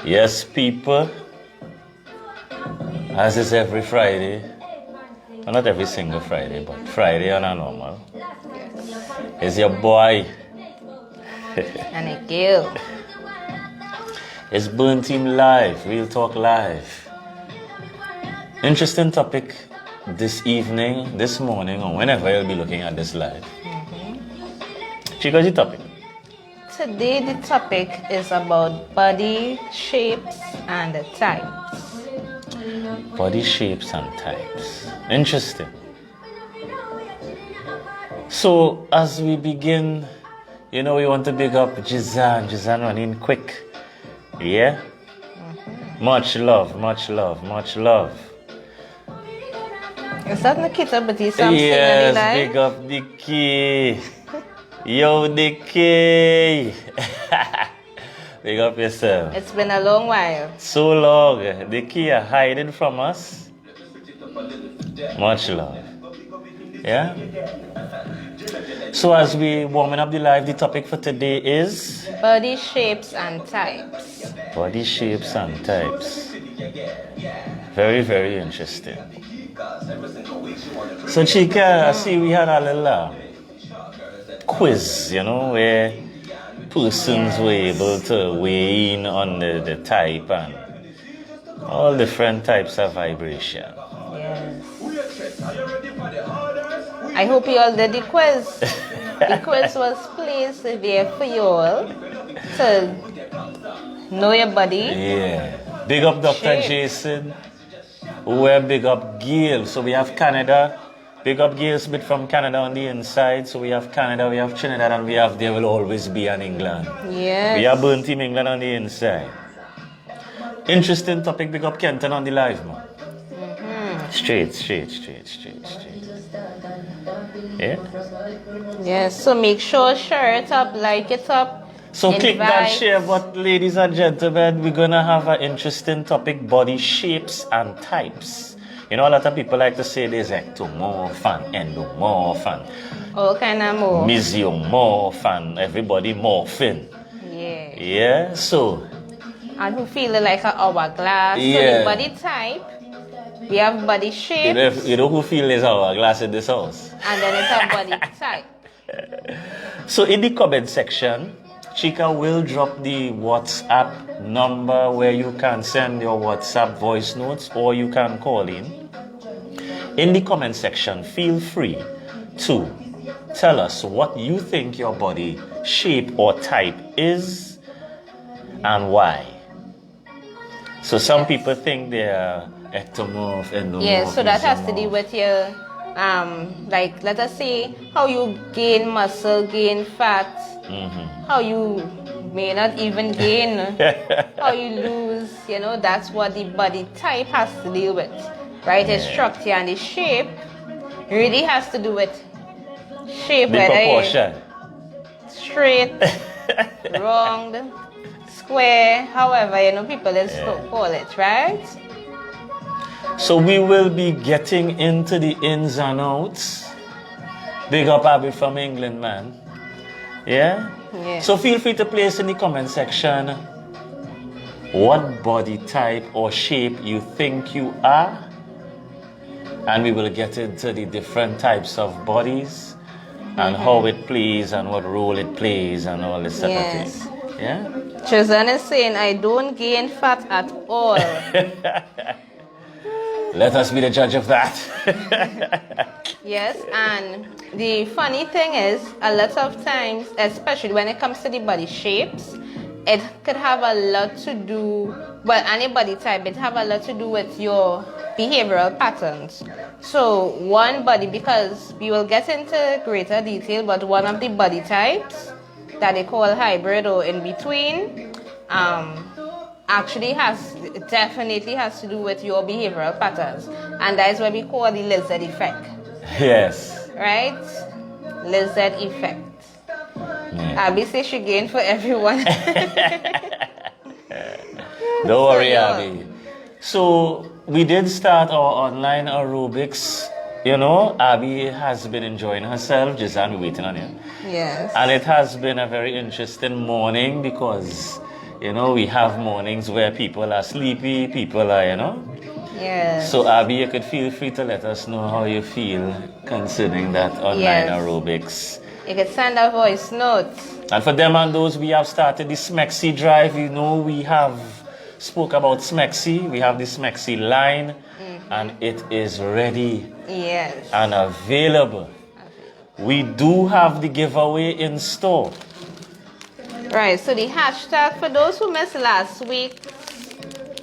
Yes, people, as is every Friday, well, not every single Friday, but Friday on a normal, is your boy. And a girl. It's Burn Team Live, Real Talk Live. Interesting topic this evening, this morning, or whenever you'll be looking at this live. Chico, the topic? Today the topic is about body shapes and types. Body shapes and types. Interesting. So, as we begin, we want to big up Jizan. Jizan running quick. Yeah? Much love, much love, much love. Is that Nikita, but he's something Yes, big up Nikki. Yo, Nikki. Big up yourself. It's been a long while. So long. Nikki are hiding from us. Much love. Yeah? So as we warming up the live, the topic for today is body shapes and types. Body shapes and types. Very, very interesting. So Chica, I see we had a little quiz, where persons were able to weigh in on the type and all different types of vibration. Yes. I hope you all did the quiz. The quiz was placed there for you all to know your body. Yeah. Big up Dr. Jason. We're big up Gail. So we have Canada. Big up Gail Smith from Canada on the inside. So we have Canada, we have Trinidad, and we have There Will Always Be an England. Yes. We have Burn Team England on the inside. Interesting topic. Big up Kenton on the live, man. Straight. Yeah? Yes, so make sure share it up, like it up. So click that share, but ladies and gentlemen, we're going to have an interesting topic, body shapes and types. A lot of people like to say there's ectomorph and endomorph and all kind of more. mesomorph and everybody morphing. Yeah. Yeah, so. And who feel like an hourglass. Yeah. So the body type, we have body shape. You know who feel is hourglass in this house? And then it's a body type. So in the comment section, Chica will drop the WhatsApp number where you can send your WhatsApp voice notes or you can call in. In the comment section, feel free to tell us what you think your body shape or type is and why. So some people think they're ectomorph, endomorph. Yeah, so that has to do with your, like, let us say, how you gain muscle, gain fat, how you may not even gain, how you lose, that's what the body type has to deal with, right? The structure and the shape really has to do with shape, the whether proportion. Straight, round, square, however, people call it, right? So we will be getting into the ins and outs. Big up Abby from England, man. Yeah? Yeah. So feel free to place in the comment section what body type or shape you think you are. And we will get into the different types of bodies and how it plays and what role it plays and all this type of thing. Yeah? Chazan is saying, I don't gain fat at all. Let us be the judge of that. Yes, and the funny thing is, a lot of times, especially when it comes to the body shapes, it could have a lot to do, well, any body type, it have a lot to do with your behavioral patterns. So one body, because we will get into greater detail, but one of the body types that they call hybrid or in between, actually definitely has to do with your behavioral patterns. And that is what we call the lizard effect. Yes. Right? Lizard effect. Yeah. Abby says she gained for everyone. Don't worry, Abby. So we did start our online aerobics. Abby has been enjoying herself. Jizan, we're waiting on you. Yes. And it has been a very interesting morning because You know, we have mornings where people are sleepy, people are, you know. Yes. So Abby, you could feel free to let us know how you feel concerning that online Yes. aerobics. You can send a voice note. And for them and those, we have started the Smexy drive. You know, we have spoke about Smexy. We have the Smexy line, and it is ready Yes. and available. We do have the giveaway in store. Right, so the hashtag, for those who missed last week's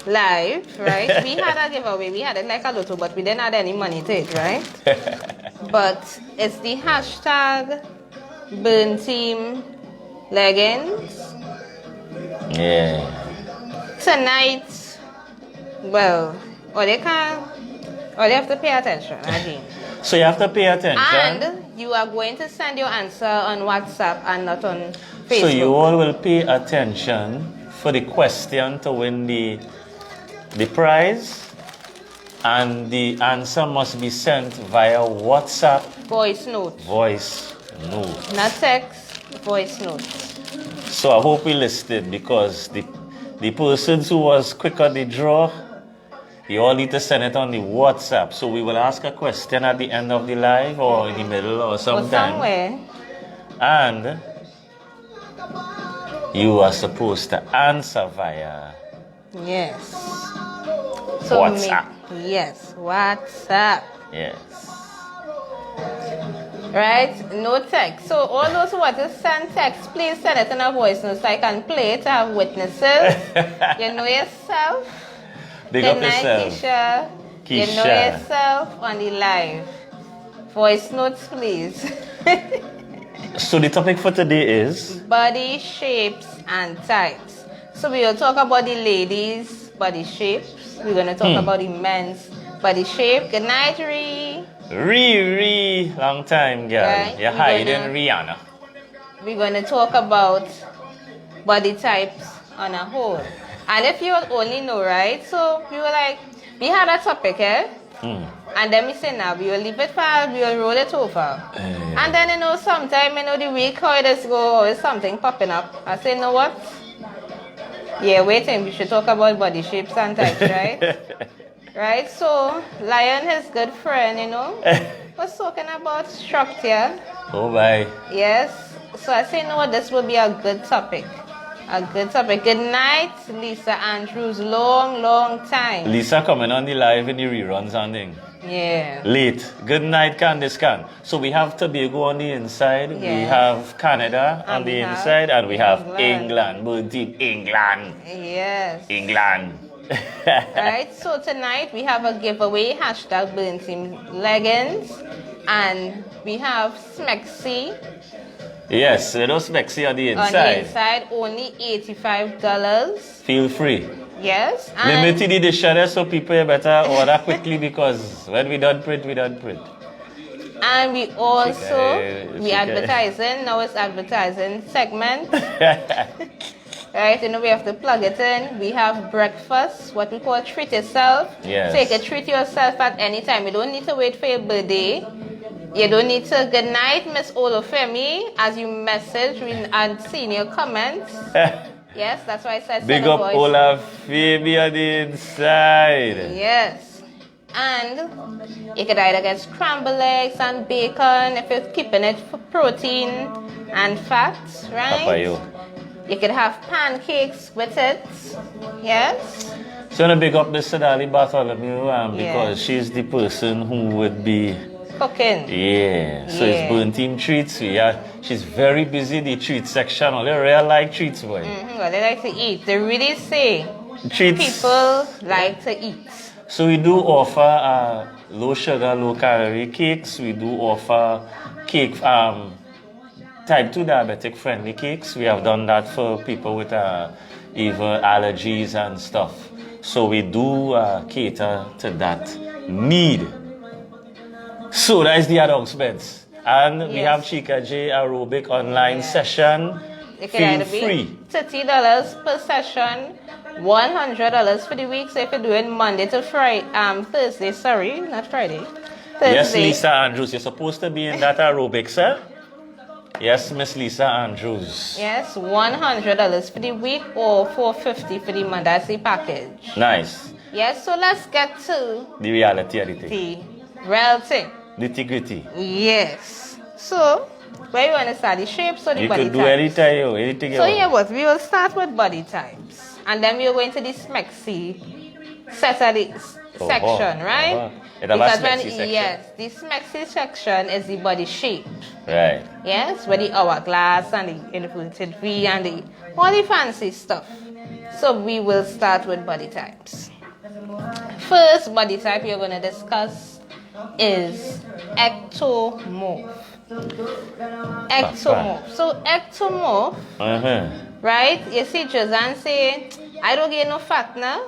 live, right? We had a giveaway. We had it like a lotto, but we didn't add any money to it, right? But it's the hashtag Burn Team leggings. Yeah. Tonight, well, or they have to pay attention again. So you have to pay attention. And you are going to send your answer on WhatsApp and not on Facebook. So you all will pay attention for the question to win the prize, and the answer must be sent via WhatsApp Voice note. voice note. Not text, voice note. So I hope we listed, because the persons who was quick on the draw, you all need to send it on the WhatsApp. So we will ask a question at the end of the live or in the middle or Or sometime. somewhere. And you are supposed to answer via Yes. WhatsApp. Yes, WhatsApp. Yes. Right? No text. So all those who want to send text, please send it in a voice note so I can play it to have witnesses. You know yourself. Big Good up night, yourself. Keisha. You know Keisha. yourself on the live. Voice notes, please. So the topic for today is Body shapes and types. So we will talk about the ladies' body shapes. We're going to talk about the men's body shape. Good night, Ree. Riri. Long time, girl. Right. You're We're hiding gonna- Rihanna. We're going to talk about body types on a whole. And if you only know, right? So we were like, we had a topic, eh? And then we say, now we will leave it for, we will roll it over. And then, you know, sometime, you know, the week how it is go, always something popping up. I say, you know what? Yeah, waiting, we should talk about body shapes and types, right? Right? So, Lion, his good friend, you know, was talking about structure. Oh, bye. Yes. So I say, you know what, this will be a good topic. A good topic. Good night, Lisa Andrews. Long time. Lisa coming on the live in the reruns and thing. Yeah. Late. Good night, Candice Can. So we have Tobago on the inside, we Yes. have Canada on And the we have inside, and we have England. England. Burn Team England. Yes. England. Right. So tonight we have a giveaway, hashtag Burn Team leggings. And we have Smexy Yes, those Mexi on the on the inside. inside, only $85. Feel free. Yes. And Limited edition, so people better order quickly, because when we done print, we done print. And we also, we Chica. advertising, now it's advertising segment. Right, you know, we have to plug it in. We have breakfast, what we call treat yourself. Yes. So you can treat yourself at any time. You don't need to wait for your birthday. You don't need to, good night, Miss Olufemi, as you message and see in your comments. Yes, that's why I said Big send a up voice. Olafemi on the inside. Yes. And you could either get scrambled eggs and bacon if you're keeping it for protein and fats, right? Papa, you. You could have pancakes with it. Yes. So I want to big up Miss Sadali Bartholomew because Yeah. she's the person who would be, Cooking. yeah. So Yeah. it's Burn Team treats. Yeah, she's very busy in the treat section. Only real like treats, boy. Well, they like to eat. They really say Treats. people like to eat. So we do offer low sugar, low calorie cakes. We do offer cake, type 2 diabetic friendly cakes. We have done that for people with even allergies and stuff. So we do cater to that need. So that is the announcements. And we Yes. have Chica J aerobic online Yes. session. It can Feel either be free. $30 per session, $100 for the week. So if you're doing Monday to Friday, Thursday, sorry, not Friday. Thursday. Yes, Lisa Andrews, you're supposed to be in that aerobics, sir. Yes, Miss Lisa Andrews. Yes, $100 for the week or $450 for the month. That's the package. Nice. Yes, so let's get to The reality of the thing. the real thing. Nitty-gritty. Yes. So, where you want to start? The shapes or the You body could do types? anything you So want. here what? We will start with body types. And then we are going to the smexy section, right? It have a smexy section. Yes, the smexy section is the body shape. Right. Yes, with the hourglass and the inverted V and all the fancy stuff. So we will start with body types. First body type you're going to discuss is ectomorph. Ectomorph. So ectomorph, right? You see Jazan say, I don't get no fat now.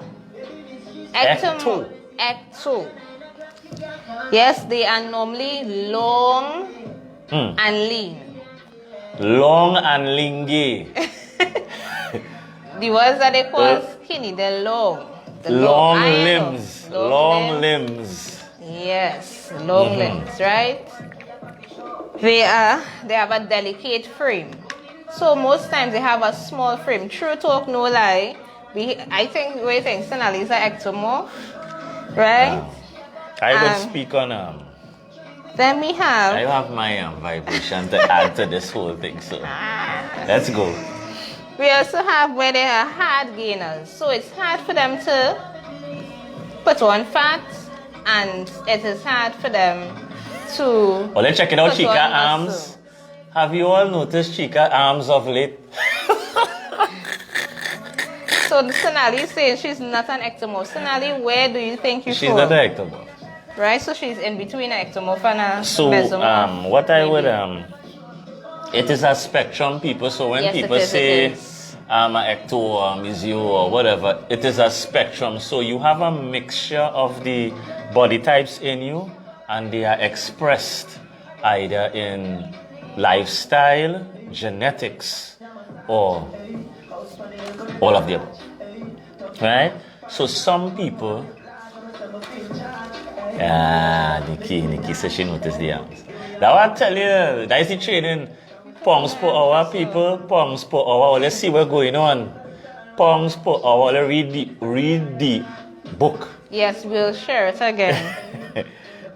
Ectomorph. Ecto. Yes, they are normally long and lean. Long and lingy. The ones that they call skinny, they're long. The Long I know. limbs. Long limbs. Yes, long limbs, right? They have a delicate frame. So most times they have a small frame. True talk, no lie. I think Sonali is an ectomorph, right? I would speak on Then we have. I have my vibration to add to this whole thing, so let's go. We also have where they are hard gainers. So it's hard for them to put on fat, and it is hard for them to. Well, let's check it out, put Chica on arms. muscle. Have you all noticed Chica arms of late? So Sonali is saying she's not an ectomorph. Sonali, where do you think you She's fall? not an ectomorph. Right, so she's in between an ectomorph and a So, mesomorph. what I would, maybe. it is a spectrum, people. So when Yes, people it say, is. I'm an ecto or misio or whatever, it is a spectrum. So you have a mixture of the body types in you, and they are expressed either in lifestyle, genetics, or all of the above. Right? So some people, Nikki says she noticed the arms. Now I tell you, that is the training. Pounds per hour, people. Pounds per hour. Let's see what's going on. Pounds per hour. Let's read the book. Yes, we'll share it again.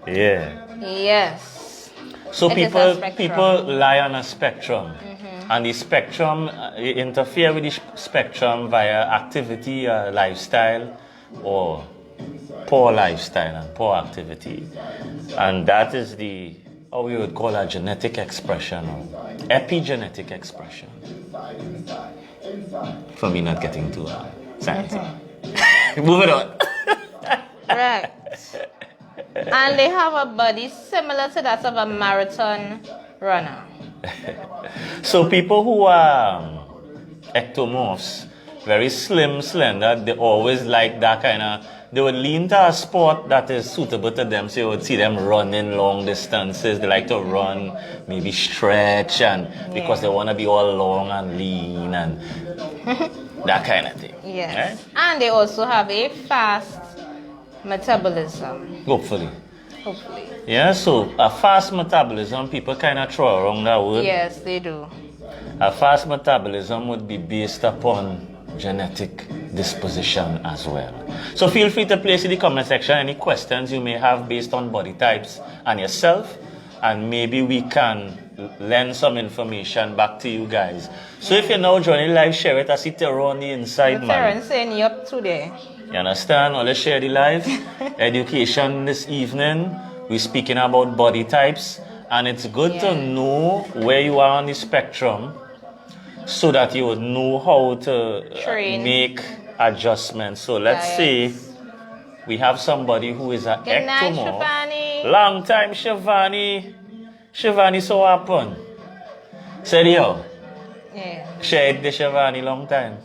Yeah. Yes. So It is a spectrum. people lie on a spectrum. And the spectrum, interfere with the spectrum via activity, lifestyle, or poor lifestyle and poor activity. And that is what we would call a genetic expression or epigenetic expression. For me not getting too scientific. Moving on. Right. And they have a body similar to that of a marathon runner. So people who are ectomorphs, very slim, slender, they always like that kind of, they would lean to a sport that is suitable to them. So you would see them running long distances. They like to run, maybe stretch, and because they want to be all long and lean and that kind of thing. Yes. Right? And they also have a fast metabolism. Hopefully. Hopefully. Yeah, so a fast metabolism, people kind of throw around that word. Yes, they do. A fast metabolism would be based upon genetic disposition as well. So feel free to place in the comment section any questions you may have based on body types and yourself, and maybe we can lend some information back to you guys. So if you're now joining live, share it. I see Terror on the inside, man. Parents saying you up today. You understand? Let's share the live. Education this evening. We're speaking about body types, and it's good to know where you are on the spectrum so that you would know how to make adjustments. So let's say we have somebody who is an Good night, ectomorph. Shivani. Long time, Shivani. Shivani, so happen. Said yo. Yeah. Shared the Shivani long time.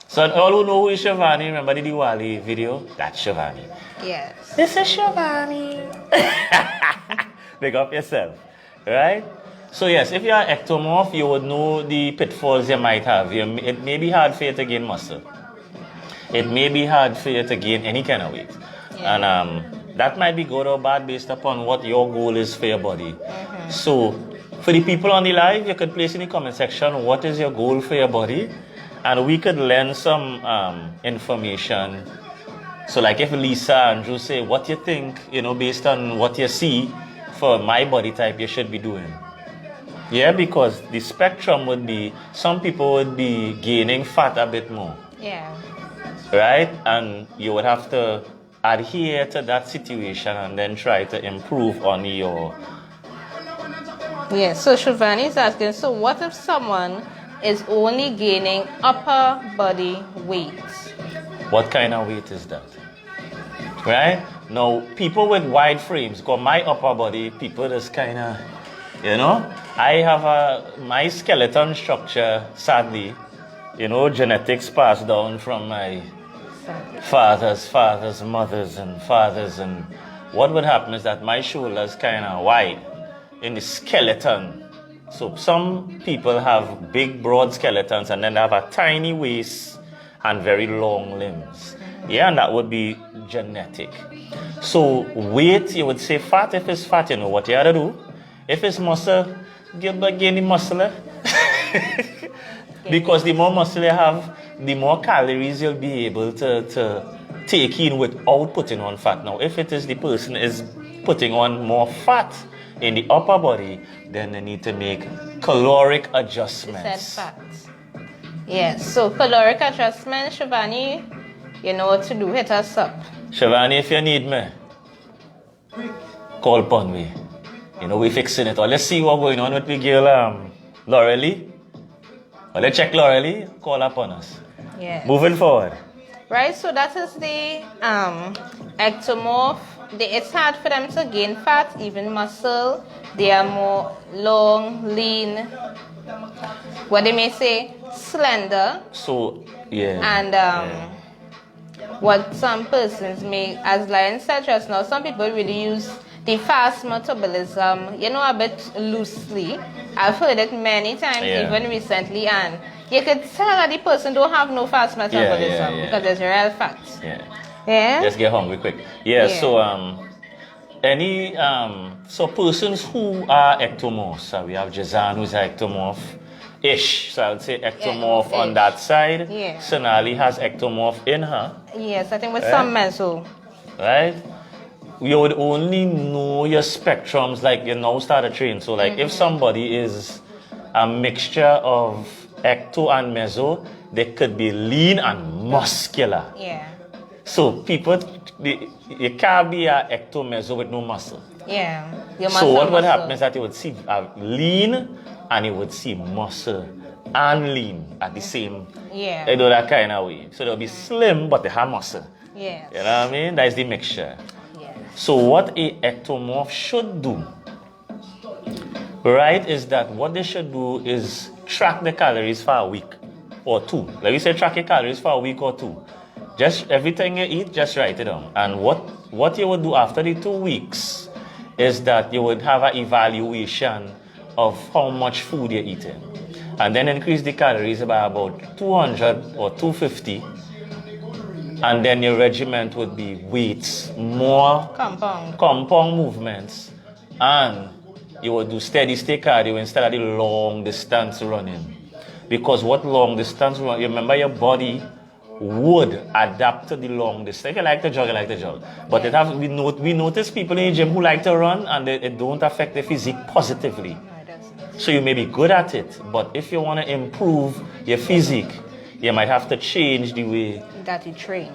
So all who know who is Shivani, remember the Diwali video? That's Shivani. Yes. This is Shivani. Big up yourself. Right? So yes, if you are ectomorph, you would know the pitfalls you might have. It may be hard for you to gain muscle. It may be hard for you to gain any kind of weight. Yeah. And that might be good or bad based upon what your goal is for your body. So For the people on the live, you could place in the comment section what is your goal for your body, and we could lend some information. So like if Lisa and Andrew say what you think, based on what you see for my body type you should be doing. Yeah, because the spectrum would be, some people would be gaining fat a bit more. Yeah. Right? And you would have to adhere to that situation and then try to improve on your... Yeah, so Shivani is asking, so what if someone is only gaining upper body weight? What kind of weight is that? Right? Now, people with wide frames, because my upper body, people is kind of, I have my skeleton structure, sadly, genetics passed down from my fathers, mothers, and fathers. And what would happen is that my shoulders kind of wide in the skeleton. So some people have big, broad skeletons, and then they have a tiny waist and very long limbs. Yeah, and that would be genetic. So weight, you would say fat. If it's fat, you know what you have to do. If it's muscle, gain the muscle. Because the more muscle you have, the more calories you'll be able to take in without putting on fat. Now, if it is the person is putting on more fat in the upper body, then they need to make caloric adjustments. Said fat. Yes, so caloric adjustment, Shivani, you know what to do, hit us up. Shivani, if you need me, call upon me. We're fixing it all. Let's see what's going on with the girl, Laurelie. Well, let's check Laurelie, call upon us. Yeah. Moving forward. Right, so that is the ectomorph. It's hard for them to gain fat, even muscle. They are more long, lean, what they may say, slender. So, yeah. And what some persons may, as Lion said just now, some people really use the fast metabolism, a bit loosely. I've heard it many times, even recently, and you could tell that the person don't have no fast metabolism because there's real fat. Yeah. Just get hungry quick. So so persons who are ectomorphs, so we have Jazan who's ectomorph-ish, so I would say ectomorph on that side. Yeah. Sonali has ectomorph in her. Yes, I think with some men so. Right? You would only know your spectrums like you now start a train. So like if somebody is a mixture of ecto and meso, they could be lean and muscular. Yeah. So people, you can't be a ecto meso with no muscle. Yeah. So what would happen is that you would see lean and you would see muscle and lean at the same, that kind of way. So they'll be slim, but they have muscle. Yes. You know what I mean? That's the mixture. Yes. So what a ectomorph should do, right, is that what they should do is track the calories for a week or two. Like we say, track your calories for a week or two. Just everything you eat, just write it down. And what you would do after the 2 weeks is that you would have an evaluation of how much food you're eating. And then increase the calories by about 200 or 250. And then your regimen would be weights, more compound movements, and you would do steady state cardio instead of the long distance running. Because what long distance running, you remember your body would adapt to the long distance. If you like to jog, you like to jog. But we notice people in the gym who like to run and it don't affect their physique positively. So you may be good at it, but if you want to improve your physique, you might have to change the way that you train.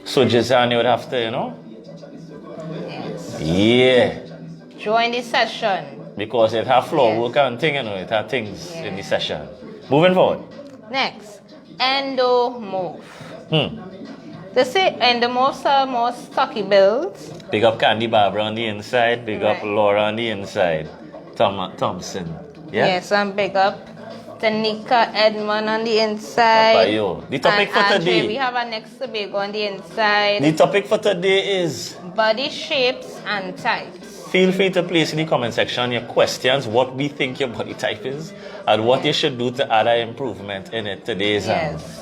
So Jazani would have to, Yes. Yeah. Join the session. Because it have floor work and thing, it have things in the session. Moving forward. Next, endomorph. They say endomorphs are more stocky builds. Big up Candy Barbara on the inside, big up Laura on the inside. Thompson. Yeah? Yes, and big up Tanika Edmond on the inside. The topic for today. We have our next big on the inside. The topic for today is body shapes and types. Feel free to place in the comment section your questions, what we think your body type is, and what you should do to add an improvement in it. Today's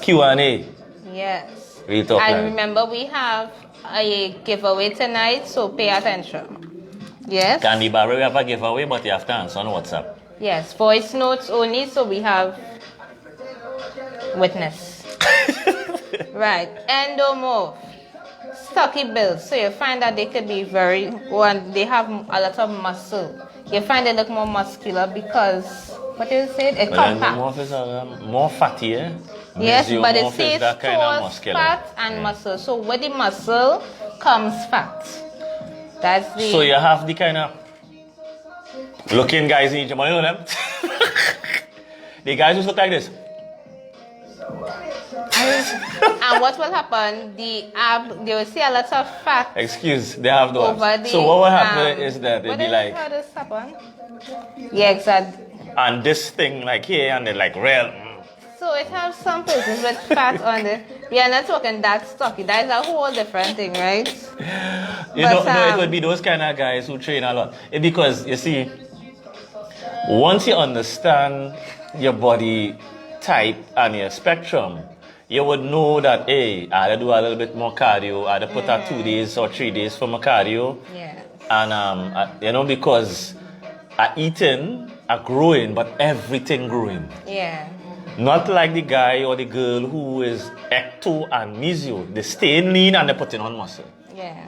Q&A. Yes. Real talk and line. remember, we have a giveaway tonight, so pay attention. Yes. Candy bar, we have a giveaway, but you have to answer on WhatsApp. Yes, voice notes only, so we have witness. Right, endomorph, stocky build. So you find that they could be they have a lot of muscle. You find they look more muscular because, what do you say? It's compact. Endomorph is more fatty, eh? Yes, but it Mesomorph says is that kind of muscular. fat and muscle. So with the muscle comes fat. That's the... So you have the kind of looking guys in Jamaica, you know them? The guys who look like this. And what will happen? They will see a lot of fat. Excuse, they have those. Over the, So what will happen is that they'll be like, how does happen? Yeah, exactly. and this thing like here, and they're like real. So it has some persons with fat on it. We are not talking that stocky. That is a whole different thing, right? No, it would be those kind of guys who train a lot. Because you see, once you understand your body type and your spectrum, you would know that, hey, I had to do a little bit more cardio. I had to put out 2 days or 3 days for my cardio. Yeah. And, because I eating, I growing, but everything growing. Yeah. Not like the guy or the girl who is ecto and mesio. They stay lean and they putting on muscle. Yeah.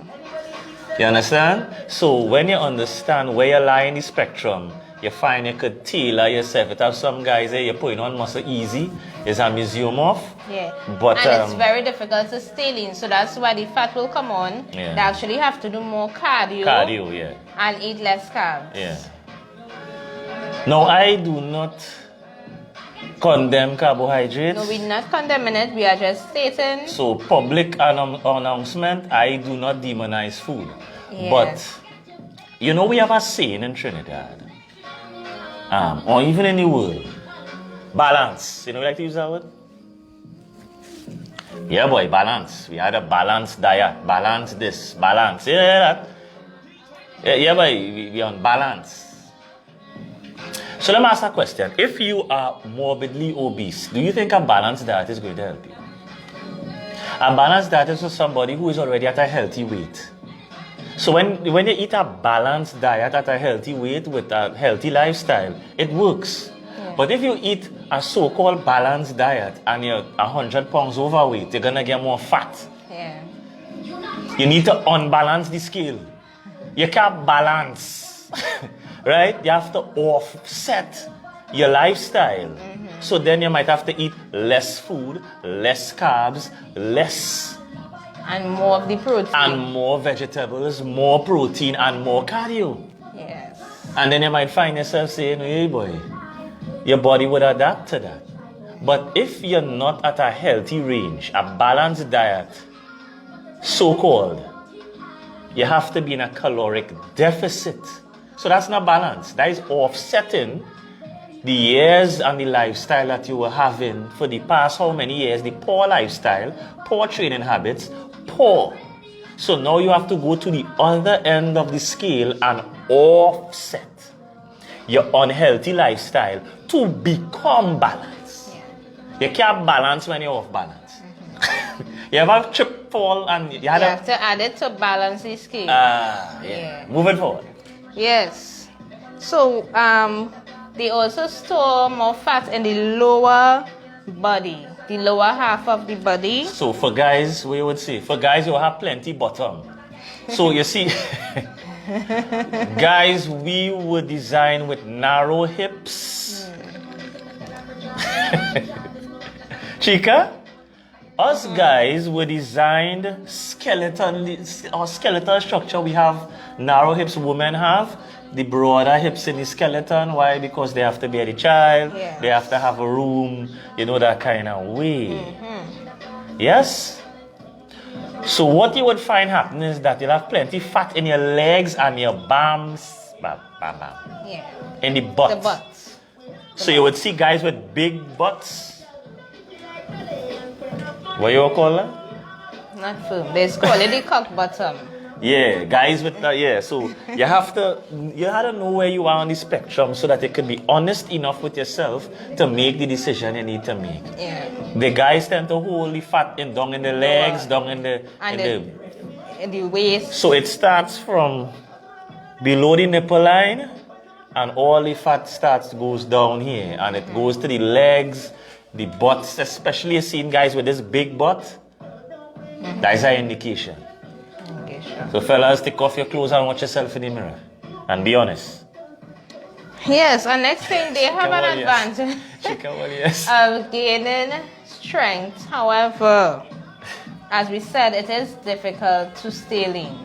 You understand? So when you understand where you lie in the spectrum, you find you could tailor yourself. It have some guys there, you're putting on muscle easy. It's a mesomorph. Yeah. But, and it's very difficult to stay lean. So that's why the fat will come on. Yeah. They actually have to do more cardio. Cardio, yeah. And eat less carbs. Yeah. No, I do not condemn carbohydrates. No, we're not condemning it. We are just stating. So public announcement, I do not demonize food. Yeah. But, we have a saying in Trinidad. Or even in the world. Balance. You like to use that word? Yeah, boy, balance. We had a balanced diet. Balance this, balance. That. Yeah, boy, we on balance. So let me ask a question. If you are morbidly obese, do you think a balanced diet is going to help you? A balanced diet is for somebody who is already at a healthy weight. So when you eat a balanced diet at a healthy weight with a healthy lifestyle, it works. Yeah. But if you eat a so-called balanced diet and you're 100 pounds overweight, you're going to get more fat. Yeah. You need to unbalance the scale. You can't balance, right? You have to offset your lifestyle. Mm-hmm. So then you might have to eat less food, less carbs, less... And more of the protein. And more vegetables, more protein, and more cardio. Yes. And then you might find yourself saying, hey boy, your body would adapt to that. But if you're not at a healthy range, a balanced diet, so-called, you have to be in a caloric deficit. So that's not balance. That is offsetting the years and the lifestyle that you were having for the past how many years, the poor lifestyle, poor training habits, poor. So now you have to go to the other end of the scale and offset your unhealthy lifestyle to become balanced. Yeah. You can't balance when you're off balance. Mm-hmm. You ever trip, fall, and you have to add it to balance the scale. Yeah. Moving forward. Yes. So, they also store more fat in the lower body, the lower half of the body. So for guys, we would say, for guys, you have plenty bottom. So you see, guys, we were designed with narrow hips. Chica, us guys were designed skeletal structure. We have narrow hips, women have. The broader hips in the skeleton. Why? Because they have to bear the child. Yes. They have to have a room. That kind of way. Mm-hmm. Yes? So what you would find happening is that you'll have plenty fat in your legs and your bams. Bam, bam, bam. Yeah. In the butt. The butt. So you would see guys with big butts. What you call that? Not firm. They call it the cock bottom. Yeah, guys with so you have to know where you are on the spectrum so that you can be honest enough with yourself to make the decision you need to make. Yeah. The guys tend to hold the fat down in the legs, down in the waist. So it starts from below the nipple line, and all the fat goes down here, and it goes to the legs, the butts, especially you seen guys with this big butt. That is an indication. Okay, sure. So fellas, take off your clothes and watch yourself in the mirror, and be honest. Yes, and next thing, they have an Yes. advantage of gaining strength. However, as we said, it is difficult to stay lean,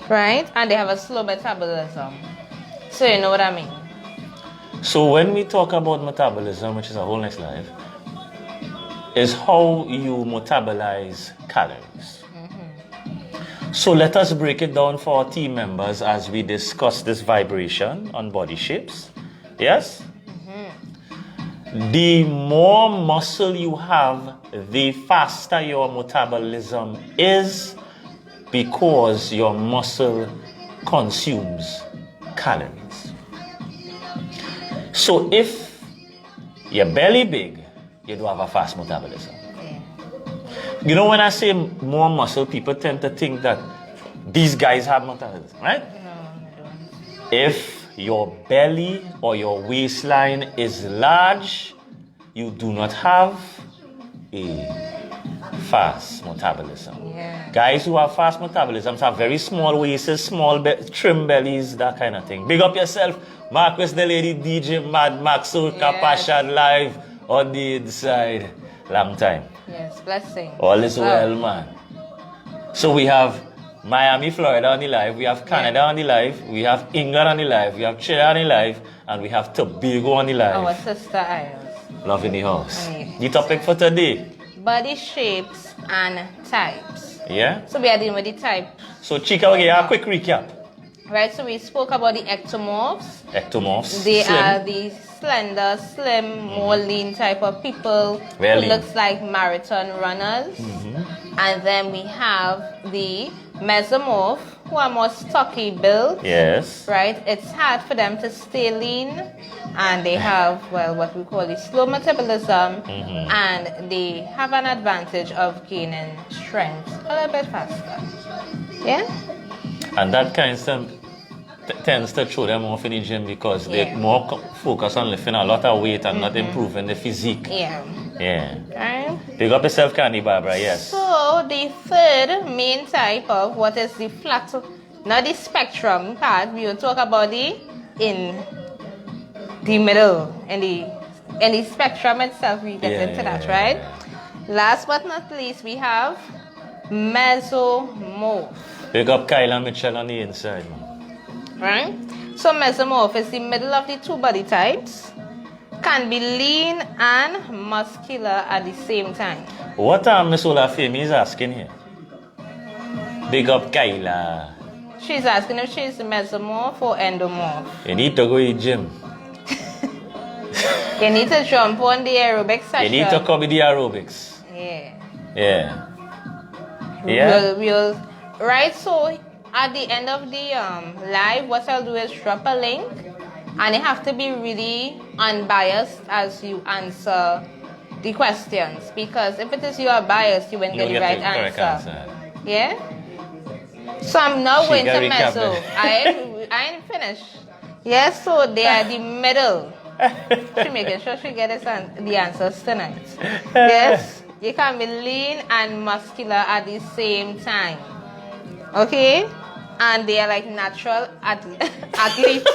right? And they have a slow metabolism. So you know what I mean. So when we talk about metabolism, which is a whole next life, is how you metabolize calories. So let us break it down for our team members as we discuss this vibration on body shapes. Yes? The more muscle you have, the faster your metabolism is, because your muscle consumes calories. So if your belly big, you do have a fast metabolism. You know, when I say more muscle, people tend to think that these guys have metabolism, right? No, I don't. If your belly or your waistline is large, you do not have a fast metabolism. Yeah. Guys who have fast metabolisms have very small waists, small trim bellies, that kind of thing. Big up yourself, Marcus the Lady, DJ Mad Max, Soulka Yes. Passion live on the inside. Long time. Yes, blessing. All is well, man. So we have Miami, Florida on the live, we have Canada on the live, we have England on the live, we have Chile on the live, and we have Tobago on the live. Our sister Isles. Love in the house. Yes. The topic for today. Body shapes and types. Yeah? So we are dealing with the type. So Chica, we'll give you a quick recap. Right, so we spoke about the ectomorphs. Ectomorphs. They slim. are the slender, slim, more lean type of people Very who lean. looks like marathon runners. And then we have the mesomorph, who are more stocky built. Yes. Right, it's hard for them to stay lean, and they have, well, what we call the slow metabolism, and they have an advantage of gaining strength a little bit faster. Yeah? And that kind of tends to throw them off in the gym because they're Yeah. more focused on lifting a lot of weight and not improving the physique. Yeah. Yeah. Right? Big up yourself, Candy Barbara, yes. So the third main type of what is the flat, not the spectrum part, we will talk about the in the middle, in the spectrum itself, we get into that, right? Last but not least, we have mesomorph, Big up Kyle and Mitchell on the inside, man. right? So mesomorph is the middle of the two body types, can be lean and muscular at the same time. What Miss Olafemi is asking here? Big up Kyla. She's asking if she's mesomorph or endomorph. You need to go to the gym. You need to jump on the aerobic session. You need to come with the aerobics. Yeah. Yeah. Yeah. We'll, right, so at the end of the live, what I'll do is drop a link, and you have to be really unbiased as you answer the questions, because if it is you are biased, you won't get the right correct answer. Yeah? So I'm not She going got to mess recap up. I ain't finished. Yes, so they are the middle. She making sure she gets the answers tonight. Yes, you can be lean and muscular at the same time. Okay? And they are like natural athletes.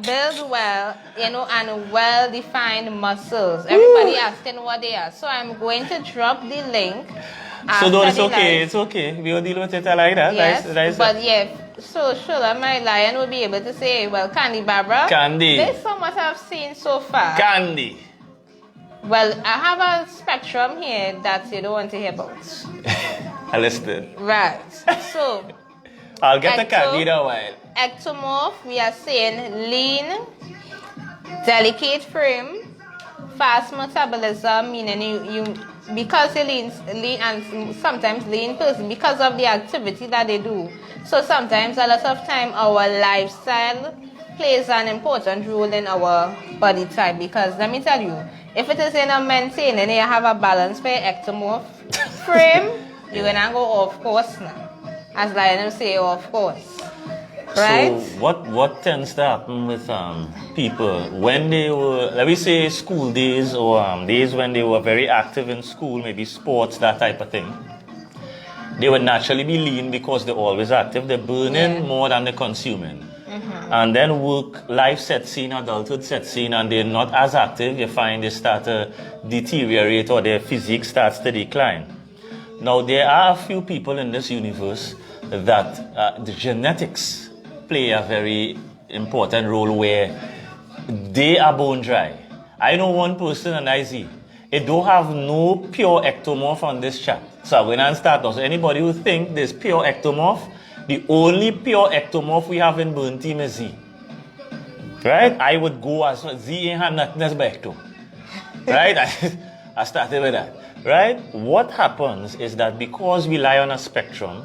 Build well, and well-defined muscles. Everybody asking what they are. So I'm going to drop the link. So no, it's after the okay, live. it's okay. We'll deal with it like that. Yes, Nice. but yeah, so Shola, my lion, will be able to say, well, Candy Barbara, Candy. based on what I've seen so far, Candy. well, I have a spectrum here that you don't want to hear about. I listened. Right. So, I'll get the candy in a while. ectomorph, we are saying lean, delicate frame, fast metabolism, meaning you because you're lean and sometimes lean person because of the activity that they do. So sometimes a lot of time our lifestyle plays an important role in our body type, because let me tell you, if it is in a maintain and you have a balance for your ectomorph frame, you're gonna go off course now. As Lionel say, off course. Right? So what tends to happen with people when they were, let me say, school days or days when they were very active in school, maybe sports, that type of thing. They would naturally be lean because they're always active. They're burning more than they're consuming. And then work, life sets in, adulthood sets in, and they're not as active. You find they start to deteriorate or their physique starts to decline. Now, there are a few people in this universe that the genetics play a very important role where they are bone dry. I know one person and I see. It don't have no pure ectomorph on this chart. So I'm going to start off. So anybody who think there's pure ectomorph, the only pure ectomorph we have in Burn Team is Z. Right? I would go as Z ain't have nothing as by ecto. Right? I started with that. Right? What happens is that because we lie on a spectrum,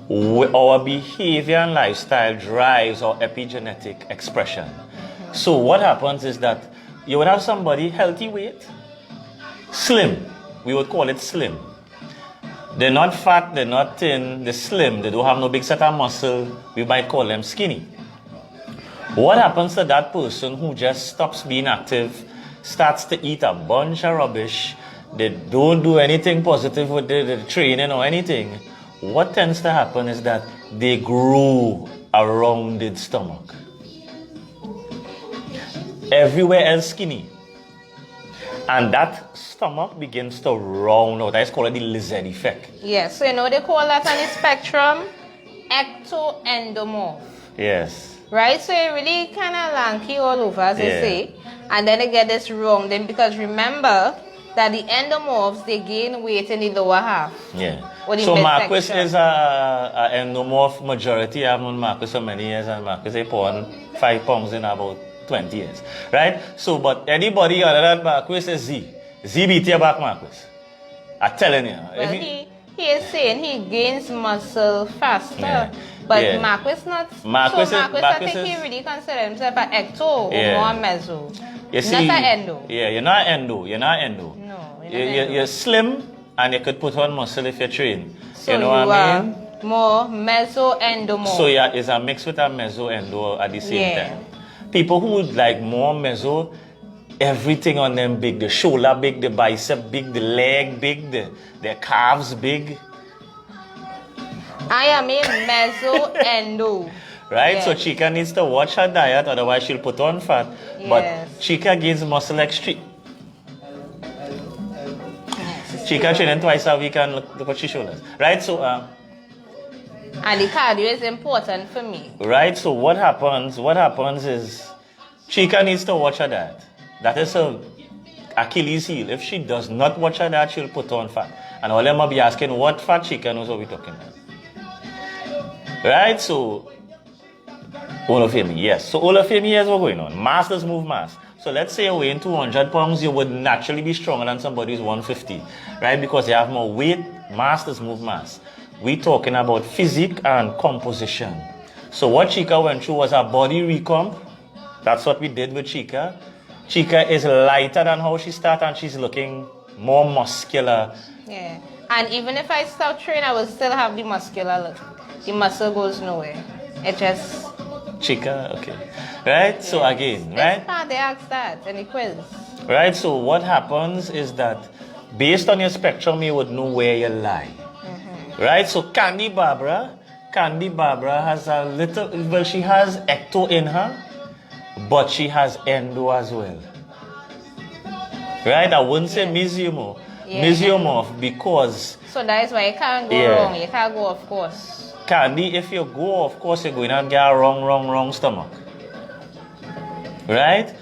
our behavior and lifestyle drives our epigenetic expression. So what happens is that you would have somebody healthy weight, slim. We would call it slim. They're not fat, they're not thin, they're slim. They don't have no big set of muscle. We might call them skinny. What happens to that person who just stops being active, starts to eat a bunch of rubbish, they don't do anything positive with the training or anything? What tends to happen is that they grow a rounded stomach. Everywhere else skinny. And that stomach begins to round out. That's called the lizard effect. Yes, so you know they call that on the spectrum ectoendomorph. Yes. Right? So you're really kind of lanky all over, as they say. And then they get this rounding because remember that the endomorphs, they gain weight in the lower half. Yeah. So Marcus is a endomorph majority. I've known Marcus for many years, and Marcus he put on 5 pounds in about 20 years. Right? So, but anybody other than Marcus is Z. Z beat your back, Marcus. I'm telling you. Well, he is saying he gains muscle faster. But Marcus not. Marcus, I think he really considers himself an ecto or more meso. You see, not an endo. Yeah, you're not endo. You're not endo. No, you're slim and you could put on muscle if you train. So you know what I mean? More meso-endomorph. So yeah, it's a mix with a meso-endo at the same time. People who like more meso, everything on them big. The shoulder big, the bicep big, the leg big, their calves big. I am a meso-endo. Right? Yes. So Chica needs to watch her diet, otherwise she'll put on fat. Yes. But Chica gains muscle extreme. Chica training twice a week and look what she shoulders. Right? So and the cardio is important for me. Right? So what happens is Chica needs to watch her diet. That is her Achilles heel. If she does not watch her diet, she'll put on fat. And all them will be asking what fat. Chica knows what we're talking about. Right? So Olafemi, yes. So Olafemi, here's what's going on. Masters move mass. So let's say you're weighing 200 pounds, you would naturally be stronger than somebody who's 150. Right? Because you have more weight, masters move mass. We're talking about physique and composition. So what Chica went through was a body recomp. That's what we did with Chica. Chica is lighter than how she started and she's looking more muscular. Yeah. And even if I stop training, I will still have the muscular look. The muscle goes nowhere. It just... Chica, okay. Right? Yeah. So again, right? They ask that in the quiz. Right? So what happens is that based on your spectrum, you would know where you lie. Right? So Candy Barbara has a little, well, she has ecto in her, but she has endo as well. Right? I wouldn't say mesomorph because... So that is why you can't go wrong. You can't go off course. Candy, if you go off course, you're going to get a wrong stomach. Right?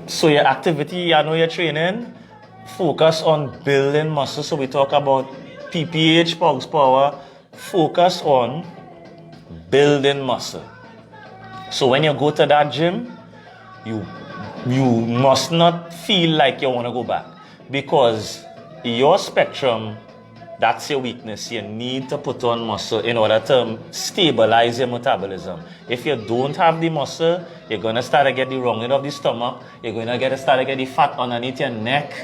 So your activity, I know you're training, focus on building muscle. So we talk about PPH, Pogs Power, focus on building muscle. So when you go to that gym, you must not feel like you want to go back. Because your spectrum, that's your weakness. You need to put on muscle in order to stabilize your metabolism. If you don't have the muscle, you're going to start to get the wrong end of the stomach. You're going to start to get the fat underneath your neck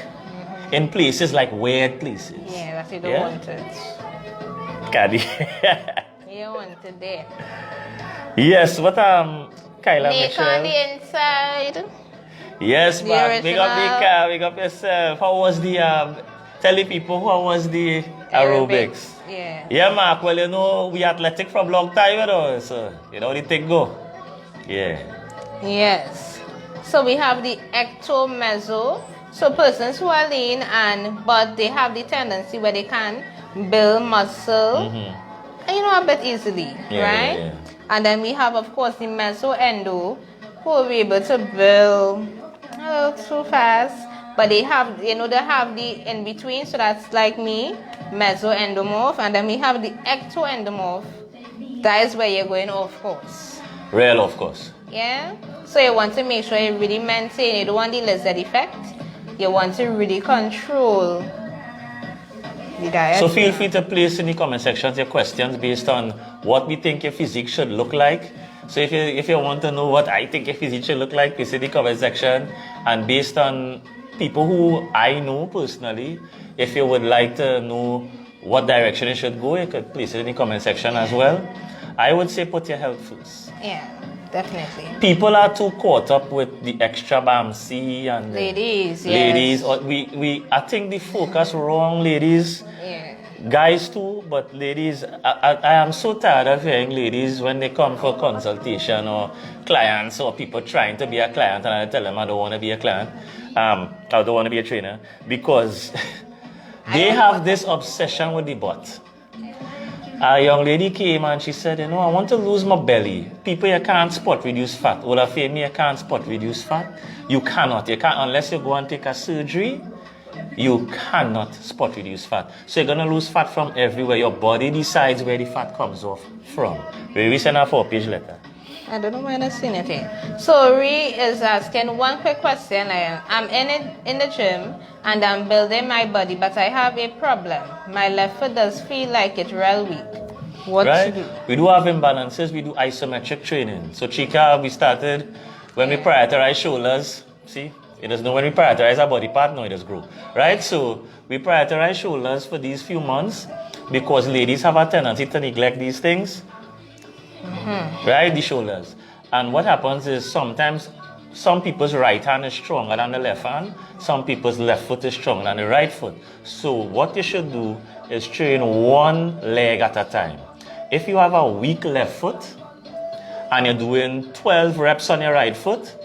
in places like weird places. Yeah, that's you don't want it. Caddy. You want it there. Yes, what Kyla Nick on Mitchell. the inside. Yes, The man. Big up, original. big up yourself. How was the tell the people how was the aerobics? Yeah. Yeah, Mark. Well, you know, we athletic from long time, you know, so you know the thing go. Yeah. Yes. So we have the ectomeso. So persons who are lean but they have the tendency where they can build muscle, and you know, a bit easily, Yeah, right? yeah. And then we have, of course, the mesoendo, who will be able to build a little too fast, but they have, you know, they have the in between. So that's like me, mesoendomorph, and then we have the ectoendomorph. That is where you're going off course. Real, of course. Yeah. So you want to make sure you really maintain. You don't want the lizard effect. You want to really control the diet. So feel free to place in the comment sections your questions based on what we think your physique should look like. So if you want to know what I think your physique should look like, place in the comment section. And based on people who I know personally, if you would like to know what direction it should go, you could place it in the comment section as well. I would say put your health first. Yeah, definitely. People are too caught up with the extra BAMC and Ladies, yes. ladies. I think the focus wrong, ladies. Yeah. Guys too, but ladies, I am so tired of hearing ladies when they come for consultation or clients or people trying to be a client, and I tell them I don't want to be a client. I don't want to be a trainer because they have this obsession with the butt. A young lady came and she said, you know, I want to lose my belly. People, you can't spot reduce fat. All of you can't spot reduce fat. You cannot. You can't unless you go and take a surgery. You cannot spot reduce fat. So you're going to lose fat from everywhere. Your body decides where the fat comes off from. We send a 4-page letter. I don't know why I'm seeing it here. So Ree is asking one quick question. I'm in the gym and I'm building my body, but I have a problem. My left foot does feel like it's real weak. What to do? We do have imbalances. We do isometric training. So Chica, we started when we prioritize shoulders. See, it doesn't know when we prioritize our body part. No, it does grow. Right? So we prioritize shoulders for these few months because ladies have a tendency to neglect these things. Right? The shoulders. And what happens is sometimes some people's right hand is stronger than the left hand. Some people's left foot is stronger than the right foot. So what you should do is train one leg at a time. If you have a weak left foot and you're doing 12 reps on your right foot,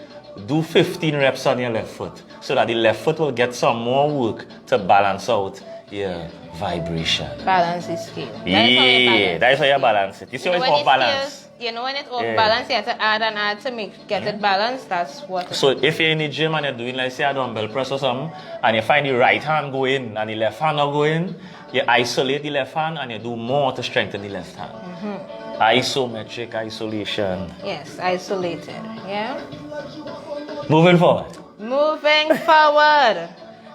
do 15 reps on your left foot so that the left foot will get some more work to balance out your vibration. Balance is key. That is how you balance it. You see how it's off balance. You know when it's off balance, you have to add to get it balanced. That's what. So if you're in the gym and you're doing, like say, a dumbbell press or something, and you find the right hand go in and the left hand not go in, you isolate the left hand and you do more to strengthen the left hand. Isometric isolation. Yes, isolated. Yeah. Moving forward. Moving forward.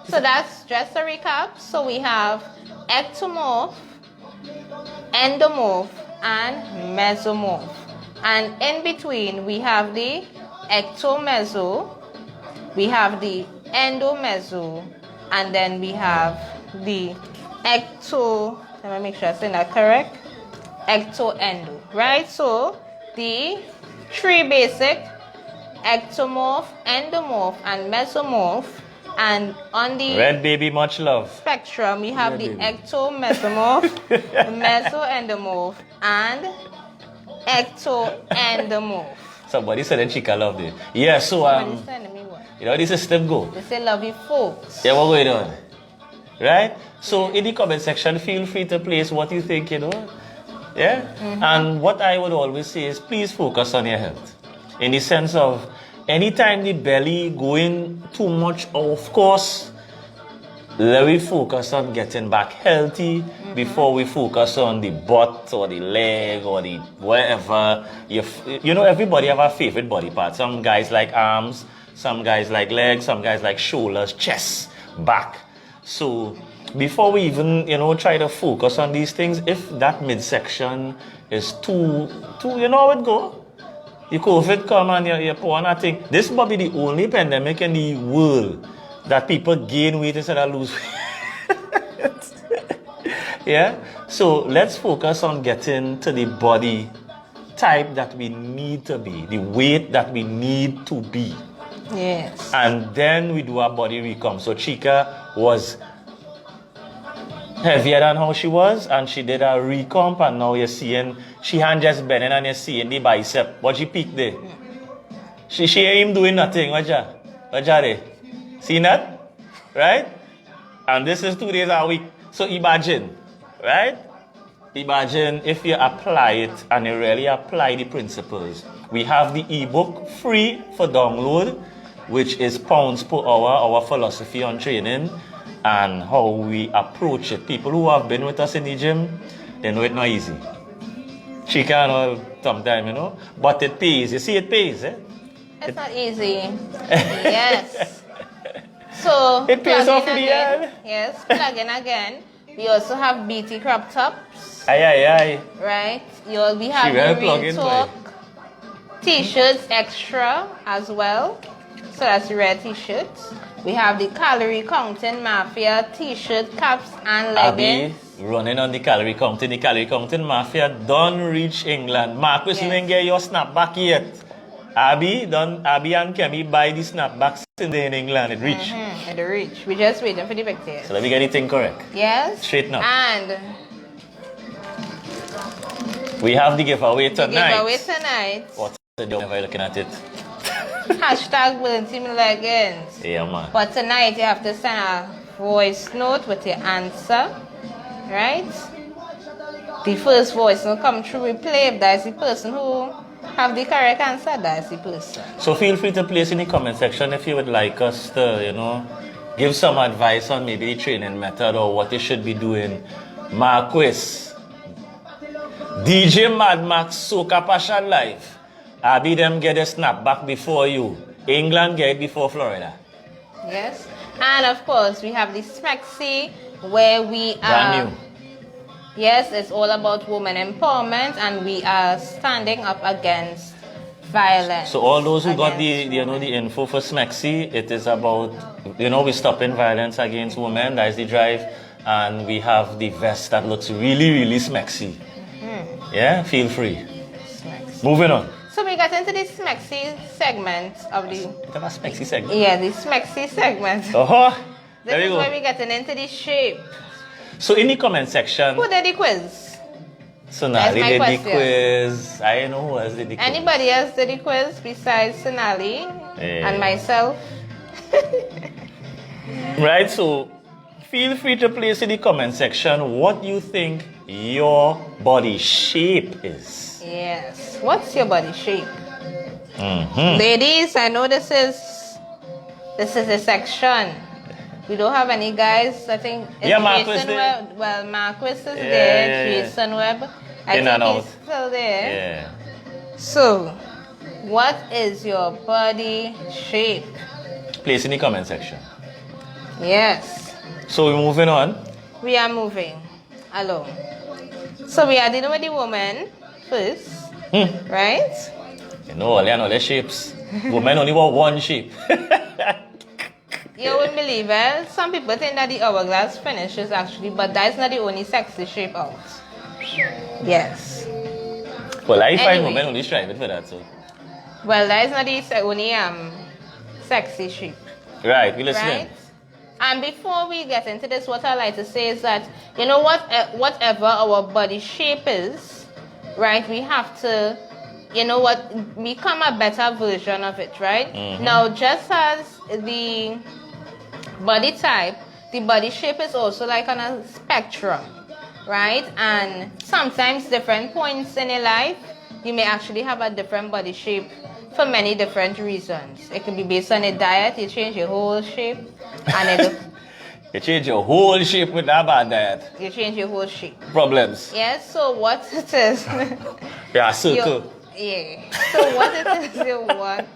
So that's just a recap. So we have ectomorph, endomorph, and mesomorph. And in between, we have the ectomeso, we have the endomeso, and then we have the let me make sure I say that correct, ectoendo, right? So the three basic, ectomorph, endomorph, and mesomorph. And on the red baby, much love. Spectrum, we have the ectomesomorph, mesoendomorph, and ectoendomorph. Somebody said that Chica loved it. Yeah, so you know, this system go. They say love you folks. Yeah, what going on? Right? So in the comment section, feel free to place what you think, you know. Yeah? And what I would always say is please focus on your health. In the sense of anytime the belly going too much, of course, let me focus on getting back healthy before we focus on the butt or the leg or the wherever. You know, everybody have a favorite body part. Some guys like arms, some guys like legs, some guys like shoulders, chest, back. So before we even, you know, try to focus on these things, if that midsection is too, you know how it go? The COVID come and you're poor, and I think this might be the only pandemic in the world that people gain weight instead of lose weight. Yeah. So let's focus on getting to the body type that we need to be, the weight that we need to be. Yes. And then we do our body recomp. So Chica was heavier than how she was, and she did a recomp, and now you're seeing she hand just bending and you're seeing the bicep. But she peaked there. She ain't him doing nothing. Watch there. See that? Right? And this is 2 days a week. So imagine, right? Imagine if you apply it and you really apply the principles. We have the ebook free for download, which is pounds per hour, our philosophy on training and how we approach it. People who have been with us in the gym, they know it's not easy. Chica and all sometimes, you know, but it pays. You see, it pays, eh? It's not easy. Yes. So it pays plug off in the again. end. Yes, plug in again. We also have BT crop tops. Aye. Right? We have She will the plug Real in, Talk t-shirts extra as well. So that's the red t-shirts. We have the Calorie Counting Mafia t-shirt, caps and leggings. Abby running on the calorie counting. The calorie counting mafia don't reach England. Marcus, you ain't get your snapback yet. Abby and Kemi buy the snapbacks in England. It reach. It reach. We're just waiting for the pictures. So let me get the thing correct. Yes. Straight now. And we have the giveaway tonight. What's the deal if I'm looking at it? Hashtag Willing Team Leggings. Yeah, man. But tonight you have to send a voice note with your answer. Right? The first voice note come through, we play. If that's the person who have the correct answer, that's the person. So feel free to place in the comment section if you would like us to, you know, give some advice on maybe the training method or what you should be doing. Marquis, DJ Mad Max, Soca Passion Life. Abby them get a snapback before you. England get it before Florida. Yes. And of course, we have the Smexy where we are. Brand new. Yes, it's all about women empowerment, and we are standing up against violence. So all those who got the info for Smexy, it is about, you know, we stopping violence against women. That is the drive, and we have the vest that looks really, really Smexy. Yeah, feel free. Smexy. Moving on. So we got into the Smexy segment of the. Is that a Smexy segment? Yeah, the Smexy segment. Oh, This there we is go. where we getting into the shape. So in the comment section, Who did the quiz? Sonali That's my did the question. quiz. I don't know who else did the quiz. Anybody else did the quiz besides Sonali and myself? Right, so feel free to place in the comment section what you think your body shape is. Yes. What's your body shape? Mm-hmm. Ladies, I know this is a section. We don't have any guys. I think Yeah, Marcus Jason there. Webb. Well, Marcus is Yeah, there. yeah. Jason Webb. I In think and he's out. still there. Yeah. So, what is your body shape? Place in the comment section. Yes. So we're moving on. We are moving along. So we are dealing with the woman first, right? You know, all the shapes. Women only want one shape. You wouldn't believe it. Some people think that the hourglass finishes actually, but that's not the only sexy shape out. Yes. Well, I find Anyway. women only striving for that, so. Well, that is not the only sexy shape, Right, we listen. right? And before we get into this, what I like to say is that, you know what, whatever our body shape is, right, we have to, you know what, become a better version of it, right? Now, just as the body type, the body shape is also like on a spectrum, right? And sometimes different points in your life, you may actually have a different body shape for many different reasons. It could be based on a diet, you change your whole shape, and it, You change your whole shape with that bad diet. you change your whole shape. Problems. Yes, so what it is, Yeah, circle. yeah. So what it is you want,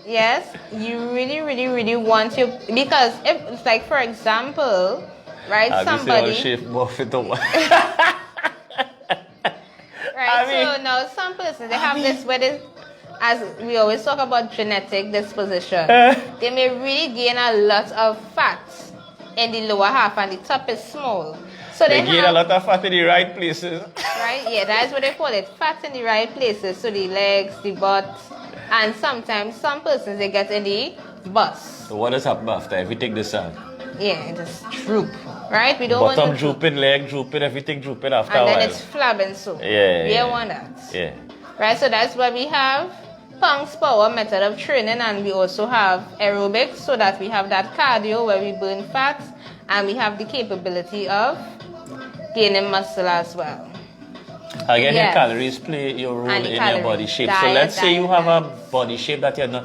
yes, you really, really, really want your, because if it's like, for example, right, somebody, shape buff it up. right, I mean- so now some persons, they have this, where they, as we always talk about genetic disposition, they may really gain a lot of fat, in the lower half and the top is small. So They gain a have, lot of fat in the right places. right? Yeah, that's what they call it. Fat in the right places. So the legs, the butt, and sometimes some persons they get in the bust. So what does happen after if we take this out? Yeah, it just droop. Right? We don't want Bottom to droop. drooping, leg drooping, everything drooping after And a then while. it's flabbing so. Yeah, We yeah. don't want that. Yeah. Right? So that's why we have Punk's Power method of training, and we also have aerobics so that we have that cardio where we burn fat and we have the capability of gaining muscle as well. Again, Yes. your calories play your role And the in your calories. body shape. So Diet, let's say you have a diet. body shape that you're not.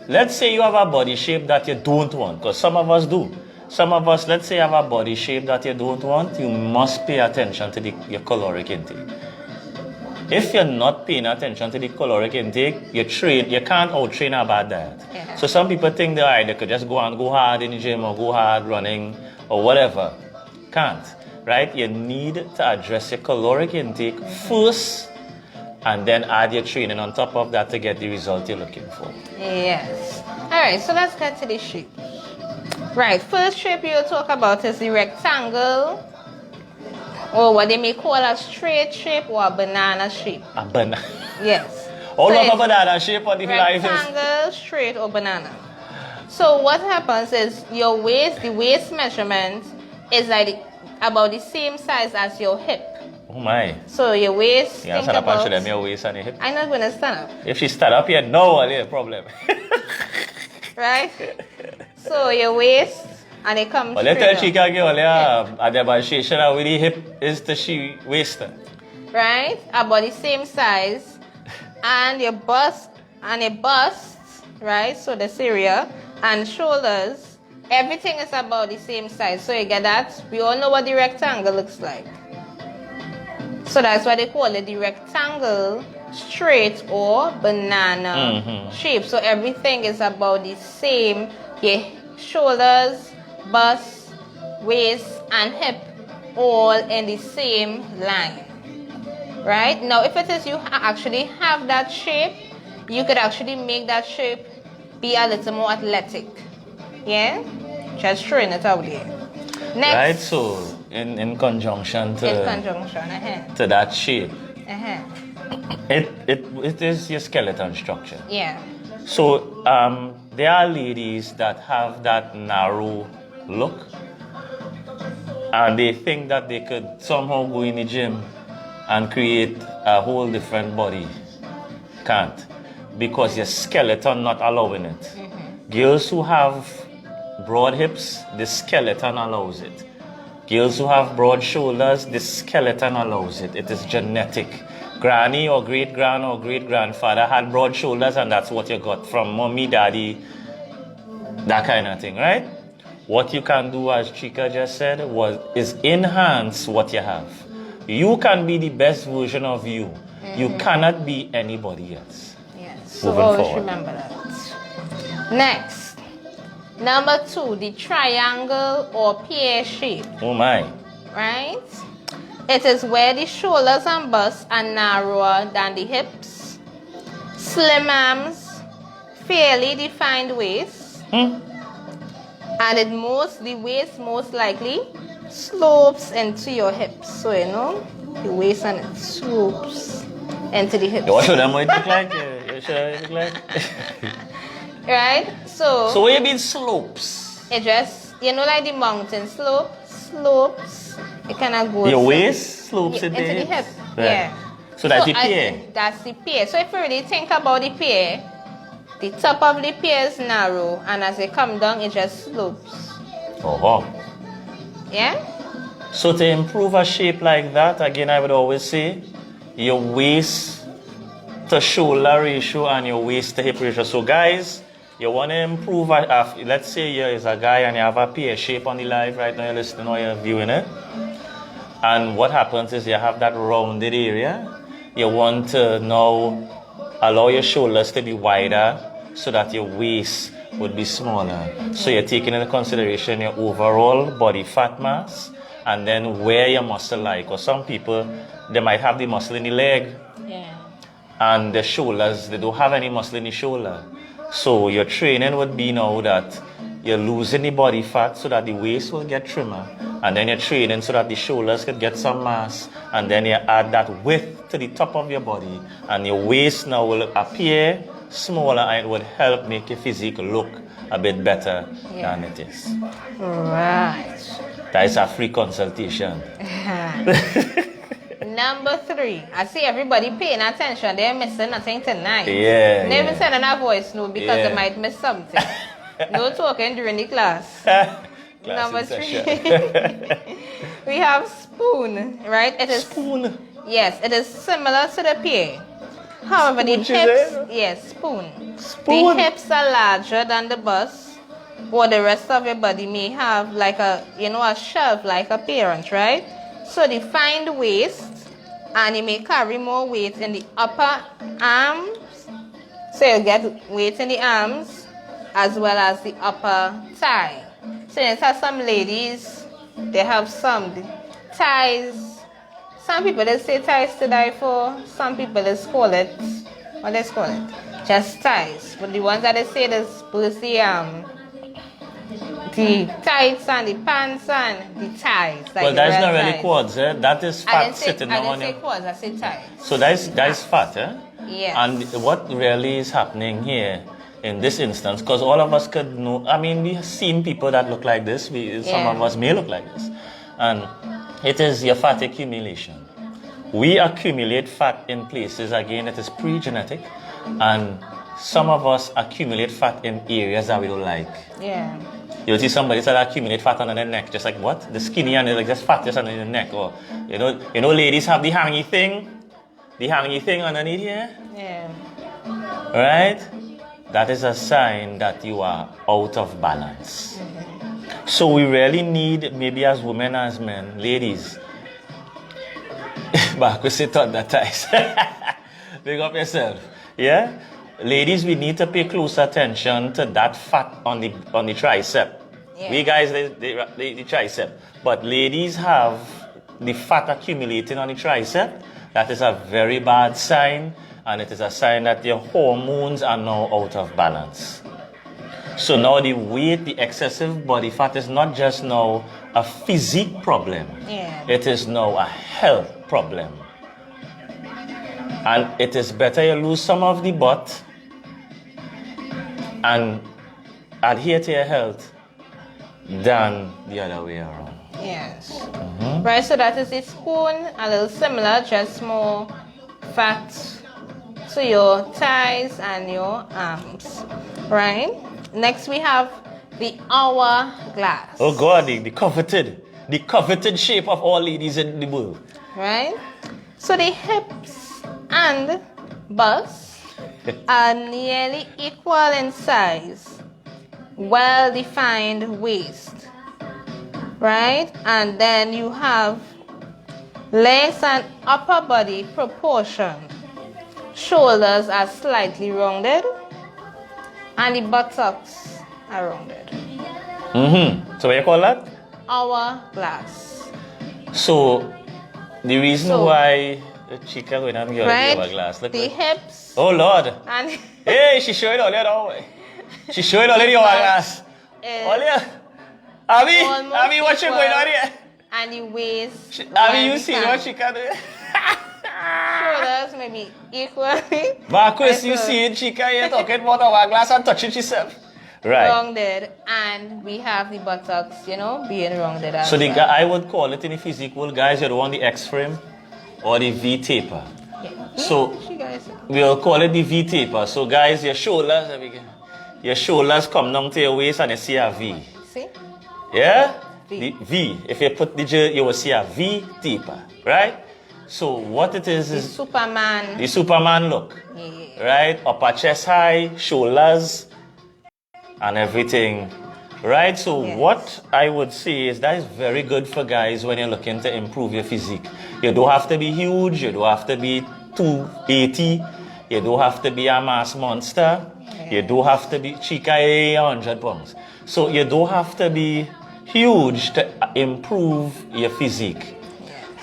Let's say you have a body shape that you don't want, because some of us do. Some of us, let's say, have a body shape that you don't want. You must pay attention to your caloric intake. If you're not paying attention to the caloric intake, you can't out-train a bad diet. Yeah. So some people think they could just go hard in the gym or go hard running or whatever. Can't, right? You need to address your caloric intake first and then add your training on top of that to get the result you're looking for. Yes. Alright, so let's get to the shape. Right, first shape you'll talk about is the rectangle, or what they may call a straight shape or a banana shape. A banana. Yes. All So of a it's banana shape of the life is. rectangle, straight, or banana. So what happens is your waist, the waist measurement is like about the same size as your hip. Oh my. So your waist, Yeah, think stand up and about... show them your waist and your hip. I'm not going to stand up. If she stand up here, no, only a problem. Right? So your waist, and it comes Well, let straight her up. chica give a demonstration of where the hip is to she waist. Right? About the same size. And your bust, right? So this area, and shoulders, everything is about the same size. So you get that? We all know what the rectangle looks like. So that's why they call it the rectangle, straight, or banana shape. So everything is about the same. Your shoulders, bust, waist, and hip all in the same line. Right? Now, if it is you actually have that shape, you could actually make that shape be a little more athletic. Yeah? Just throwing it out there. Next. Right, so in conjunction to to that shape, it is your skeleton structure. Yeah. So there are ladies that have that narrow look, and they think that they could somehow go in the gym and create a whole different body. Can't, because your skeleton not allowing it. Girls who have broad hips, the skeleton allows it. Girls who have broad shoulders, the skeleton allows it. It is genetic. Granny or great-grand or great-grandfather had broad shoulders, and that's what you got from mommy, daddy, that kind of thing, right? What you can do, as Chika just said, is enhance what you have. You can be the best version of you. You cannot be anybody else. Yes. So Moving always forward. remember that. Next. Number 2, the triangle or pear shape. Oh my. Right? It is where the shoulders and bust are narrower than the hips, slim arms, fairly defined waist, and the waist most likely slopes into your hips. So you know, the waist and it slopes into the hips. You want to show them what it look like? You show them what it look like? Right? So So what you mean slopes? it just, you know, like the mountain slopes. It kind of goes Your waist slopes into into the hips. hip. Right. Yeah. So that's the pear. That's the pear. So if you really think about the pear, the top of the pear is narrow, and as it come down, it just slopes. Oh. Yeah? So to improve a shape like that, again, I would always say your waist to shoulder ratio and your waist to hip ratio. So guys, you want to improve, let's say you is a guy and you have a pear shape on the live right now, you're listening or you're viewing it. And what happens is you have that rounded area. You want to now allow your shoulders to be wider so that your waist would be smaller. So you're taking into consideration your overall body fat mass and then where your muscle like. Or some people, they might have the muscle in the leg Yeah. and the shoulders, they don't have any muscle in the shoulder. So your training would be now that you're losing the body fat so that the waist will get trimmer. And then you're training so that the shoulders could get some mass. And then you add that width to the top of your body. And your waist now will appear smaller and it would help make your physique look a bit better than it is. Right. That is a free consultation. Number 3. I see everybody paying attention. They're missing nothing tonight. Yeah. They even sending a voice note because they might miss something. No talking during the class. Number 3. We have spoon, right? It is Spoon. Yes, it is similar to the pear. However, the hips, spoon. Spoon. The hips are larger than the bust, or the rest of your body may have like a shelf-like appearance, right? So defined waist, and you may carry more weight in the upper arms. So you get weight in the arms as well as the upper thigh. So you have some ladies, they have some thighs. Some people they say thighs to die for. Some people they call it, what they call it? Just thighs. But the ones that they say is both the tights and the pants and the thighs. Like well, that's not really quads, eh? That is fat I sitting didn't on say you. quads, I said thighs. So that is fat, eh? Yes. And what really is happening here in this instance, because all of us could know, I mean, we've seen people that look like this. Some of us may look like this. And it is your fat accumulation. We accumulate fat in places, again, it is pre-genetic. And some of us accumulate fat in areas that we don't like. Yeah. You'll see somebody that accumulate fat under their neck, just like what? The skinny and like just fat just under the neck. Or you know, ladies have the hangy thing underneath here. Yeah. Right? That is a sign that you are out of balance. Mm-hmm. So we really need, maybe as women, as men, ladies. Back we sit on that ties. Big up yourself. Yeah? Ladies, we need to pay close attention to that fat on the tricep. Yeah. We guys, the tricep. But ladies have the fat accumulating on the tricep. That is a very bad sign. And it is a sign that your hormones are now out of balance. So now the weight, the excessive body fat is not just now a physique problem. Yeah. It is now a health problem. And it is better you lose some of the butt and adhere to your health than the other way around. Yes. Mm-hmm. Right, so that is the spoon, a little similar, just more fat to your thighs and your arms. Right? Next we have the hourglass. Oh God, the coveted shape of all ladies in the world. Right? So the hips and bust are nearly equal in size, well-defined waist, right? And then you have legs and upper body proportioned. Shoulders are slightly rounded, and the buttocks are rounded. Mm-hmm. So what you call that? Hourglass. So the reason why the chica going to get right? the hourglass. Look the like, hips. oh Lord. And hey, she showed all that. She showed all the hourglass. All that. Abby, what you going on here? And the waist. Abby, you see what she can do? Shoulders maybe equally. Marcus, you see chica here talking about hourglass and touching herself. Right. Rounded, and we have the buttocks, being rounded as so well. I would call it in the physical, guys, you don't want the X frame or the V taper. Yeah. So we'll call it the V taper. So guys, your shoulders come down to your waist and you see a V. See? Yeah? V. The V. If you put the J, you will see a V taper. Right? So what it is the Superman. The Superman look. Yeah. Right? Upper chest high, shoulders, and everything. Right? So what I would say is that is very good for guys when you're looking to improve your physique. You don't have to be huge. You don't have to be 280. You don't have to be a mass monster. Yeah. You don't have to be chica 100 pounds. So you don't have to be huge to improve your physique.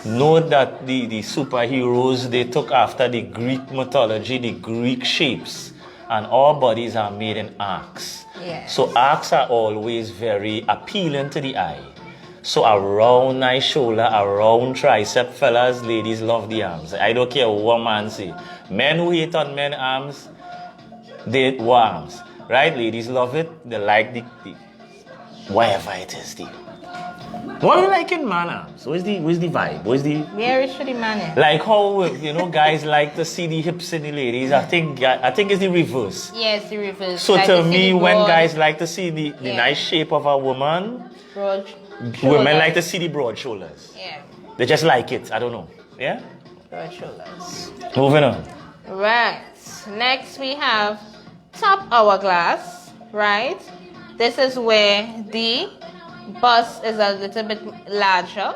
Note that the superheroes, they took after the Greek mythology, the Greek shapes. And our bodies are made in arcs. Yes. So arcs are always very appealing to the eye. So a round nice shoulder, a round tricep, fellas, ladies love the arms. I don't care what man say. Men who hate on men arms, they want arms. Right? Ladies love it. They like the whatever it is. What do you like in man arms? Where's the vibe? Where is the man? Like how guys like to see the hips in the ladies. I think it's the reverse. Yes, the reverse. So like to me, when guys like to see the nice shape of a woman, broad women like to see the broad shoulders. Yeah. They just like it. I don't know. Yeah? Broad shoulders. Moving on. Right. Next we have top hourglass. Right. This is where the bust is a little bit larger.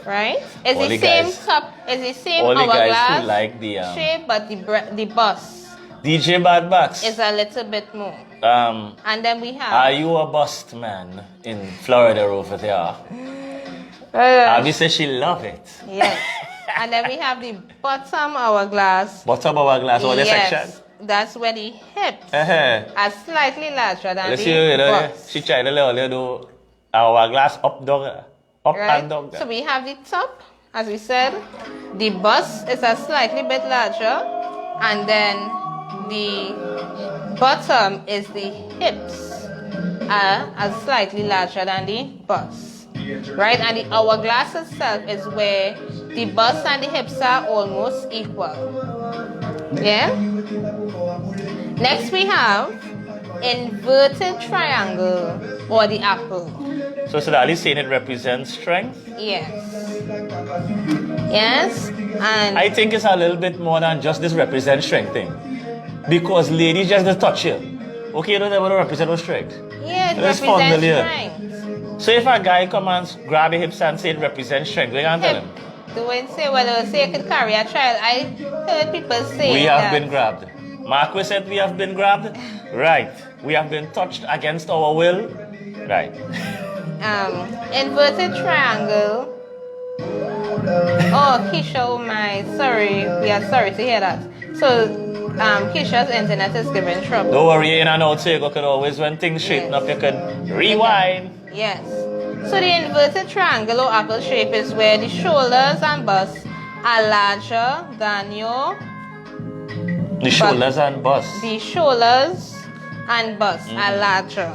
Right. It's All the the same guys- top. It's the same All the guys hourglass who like the shape, but the bust DJ Bad Backs. is a little bit more. And then we have. Are you a bust man in Florida over there? Abby says she love it. Yes. And then we have the bottom hourglass. Bottom of our glass, all the Yes, section. that's where the hips Uh-huh. are slightly larger than Let's the see, bust. she tried a little do our glass up dog, up Right? and dog. So we have the top, as we said. The bust is a slightly bit larger. And then the bottom is the hips are slightly larger than the bust. Right? And the hourglass itself is where the bust and the hips are almost equal. Yeah? Next we have inverted triangle or the apple. So Sadali saying it represents strength. Yes. Yes. And I think it's a little bit more than just this represent strength thing. Because ladies just don't touch you. Okay, you don't ever represent no strength. yeah, it Let's represents fondle you. strength. So if a guy come and grab your hips and say it represents strength, we can tell Hip. him. The one say, well, they say you could carry a child. I heard people say We that. have been grabbed. Marquis said we have been grabbed. Right. We have been touched against our will. Right. Inverted triangle. Oh, Keisha, oh my, sorry. We are sorry to hear that. So, Keisha's internet is giving trouble. Don't worry, in and out, so you could always, when things straighten Yes. up, you could rewind. Yes. So the inverted triangle or apple shape is where the shoulders and bust are larger than your... The shoulders and bust. The shoulders and bust are larger.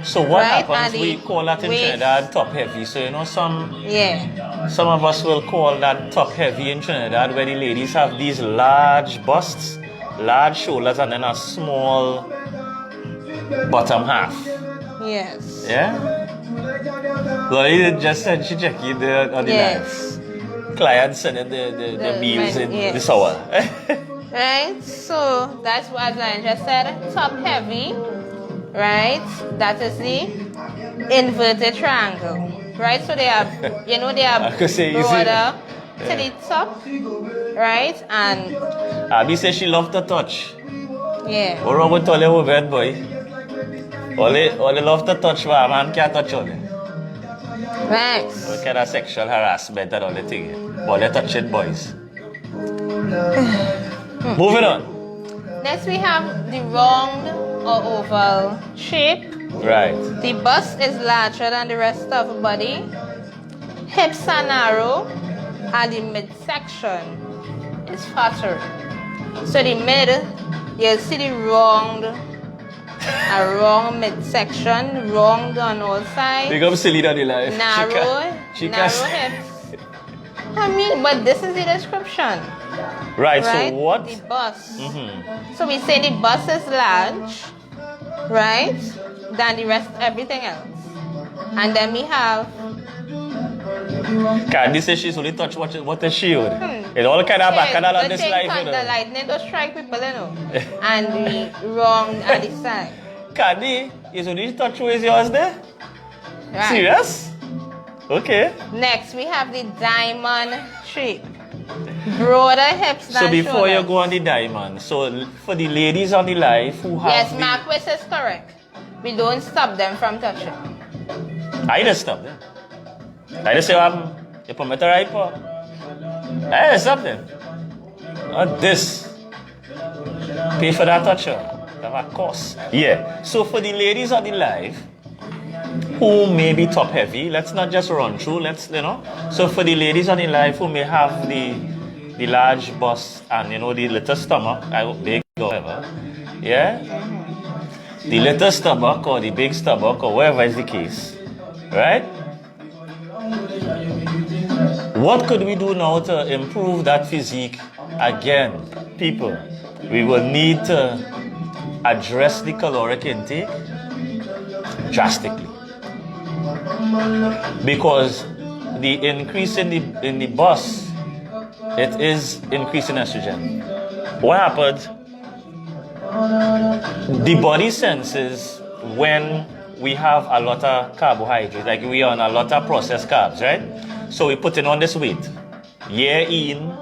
So what Right, happens, and we the call that in waist. Trinidad top heavy. So some Yeah. of us will call that top heavy in Trinidad, where the ladies have these large busts, large shoulders, and then a small bottom half. Yes. Yeah? Lori just said she checked it on the Yes. live. Client sending the The meals men, in yes. this hour. Right? So that's what I just said. Top heavy. Right? That is the inverted triangle. Right? So they are, they I are could say easy. broader to the top. Right? And Abby says she loved to touch. yeah. What wrong with all your bed, boy? All they love to touch, but a man can't touch all them. Right. What kind of sexual harassment and all the thing. All they touching boys. Moving on. Next we have the round or oval shape. Right. The bust is larger than the rest of the body. Hips are narrow and the midsection is fatter. So the mid, you'll see the round, a round midsection, round on all sides. Big up silly on the life. Narrow Chica. hips. I mean, but this is the description. Right, Right? so what? The bust. Mhm. So we say the bust is large, right? Than the rest, everything else. And then we have, Candy says she's only touched what a shield. It all kind of back and all on this life, you the know. lightning does strike people, and the wrong at the side. Candy, is only touch with yours there? Right. Serious? Okay. Next, we have the diamond shape. Broader hips than So before you shoulders. go on the diamond, so for the ladies on the life who have Yes, the, Marquis is correct. We don't stop them from touching. I just stop them. I just say, you put me to right for. I just stop them. Not this. Pay for that toucher. Of course. Yeah. So for the ladies on the live who may be top heavy, let's not just run through. So for the ladies on the live who may have the large bust and the little stomach, big or whatever. Yeah. The little stomach or the big stomach or whatever is the case, right? What could we do now to improve that physique? Again, people, we will need to address the caloric intake drastically, because the increase in the bust, it is increasing estrogen. What happens? The body senses when we have a lot of carbohydrates, like we are on a lot of processed carbs, right? So we put in on this weight, year in,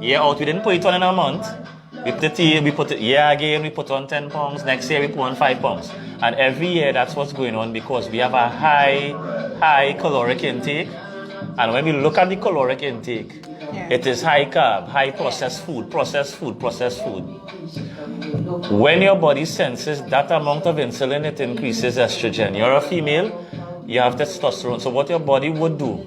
year out. We didn't put it on in a month. We put it year again, we put on 10 pounds. Next year we put on 5 pounds. And every year that's what's going on, because we have a high caloric intake. And when we look at the caloric intake, it is high carb, high processed food. When your body senses that amount of insulin, it increases estrogen. You're a female, you have testosterone. So what your body would do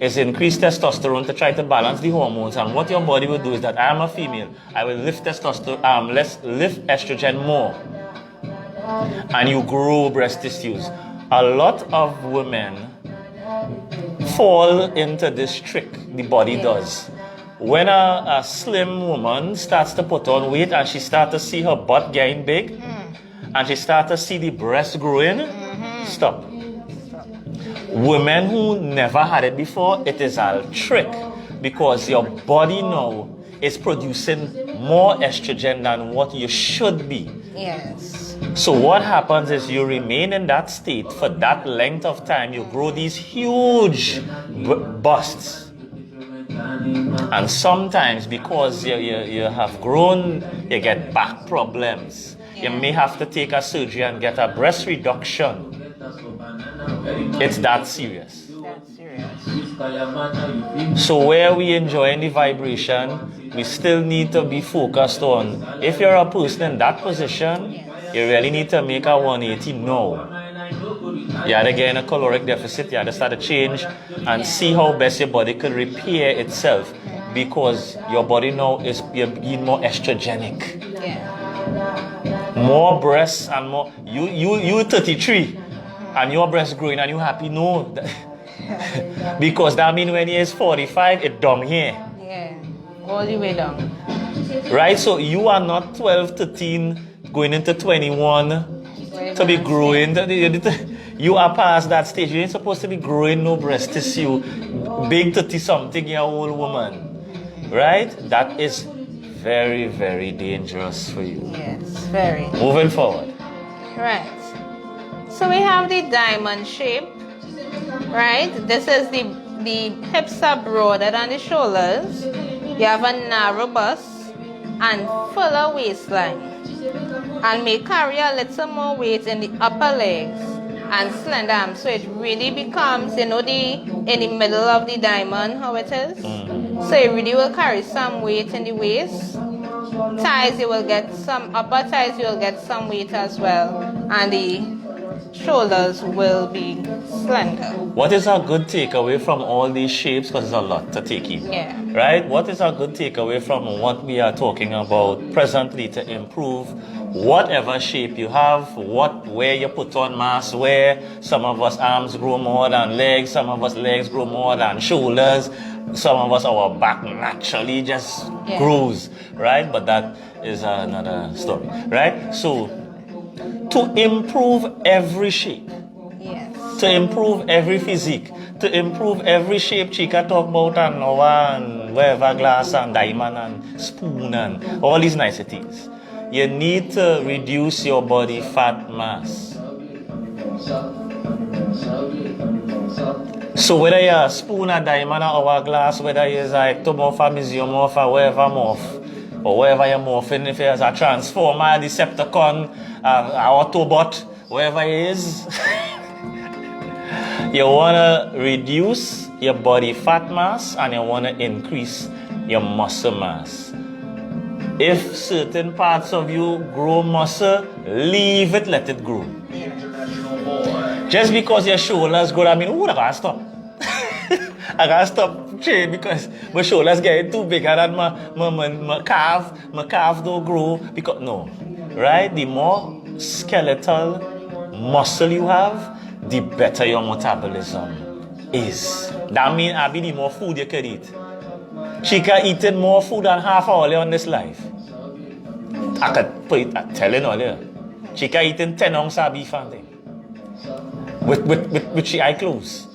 is increase testosterone to try to balance the hormones. And what your body will do is that I am a female, I will lift testosterone, lift estrogen more. And you grow breast tissues. A lot of women fall into this trick, the body does. When a slim woman starts to put on weight and she starts to see her butt getting big, and she starts to see the breast growing, stop. Women who never had it before, it is a trick, because your body now is producing more estrogen than what you should be. Yes. So what happens is you remain in that state for that length of time. You grow these huge busts. And sometimes because you have grown, you get back problems. You may have to take a surgery and get a breast reduction. It's that serious. That's serious. So where we enjoying the vibration, we still need to be focused on, if you're a person in that position, you really need to make a 180 now. You had to get in a caloric deficit, you had to start to change and see how best your body could repair itself, because your body now is being more estrogenic. More breasts and more. You 33 and your breast growing and you happy? No. Because that means when he is 45, it's down here. Yeah, all the way down. Right? So you are not 12, 13, going into 21 to be growing. You are past that stage. You ain't supposed to be growing no breast tissue. Big 30-something year old woman. Right? That is very, very dangerous for you. Yes, very. Moving forward. Right. So we have the diamond shape. Right? This is the hips are broader than the shoulders. You have a narrow bust and fuller waistline. And may carry a little more weight in the upper legs and slender arms. So it really becomes, in the middle of the diamond, how it is. So it really will carry some weight in the waist. Thighs, you will get some, upper thighs, you will get some weight as well. And the shoulders will be slender. What is a good takeaway from all these shapes? Because there's a lot to take in. Yeah. Right? What is a good takeaway from what we are talking about presently to improve whatever shape you have, where you put on mass, where some of us arms grow more than legs, some of us legs grow more than shoulders, some of us our back naturally just grows, right? But that is another story, right? So to improve every shape, to improve every physique, to improve every shape, Chica talk about and whatever glass and diamond and spoon and all these niceties. You need to reduce your body fat mass. So whether you're a spoon, a diamond, or hourglass, whether you're a ectomorph, a mesomorph, or whatever morph, or wherever you're morphing, if you're a transformer, a Decepticon, an Autobot, whatever it is, you want to reduce your body fat mass and you want to increase your muscle mass. If certain parts of you grow muscle, leave it, let it grow. Just because your shoulders grow, I mean, I gotta stop. I gotta stop training because my shoulders getting too big and my calf don't grow. Because no, right? The more skeletal muscle you have, the better your metabolism is. That means Abby, the more food you can eat. Chika eating more food than half hourly on this life. I could put it, I'm telling earlier. Chika eating 10 ounces of beef and thing. With she eye closed.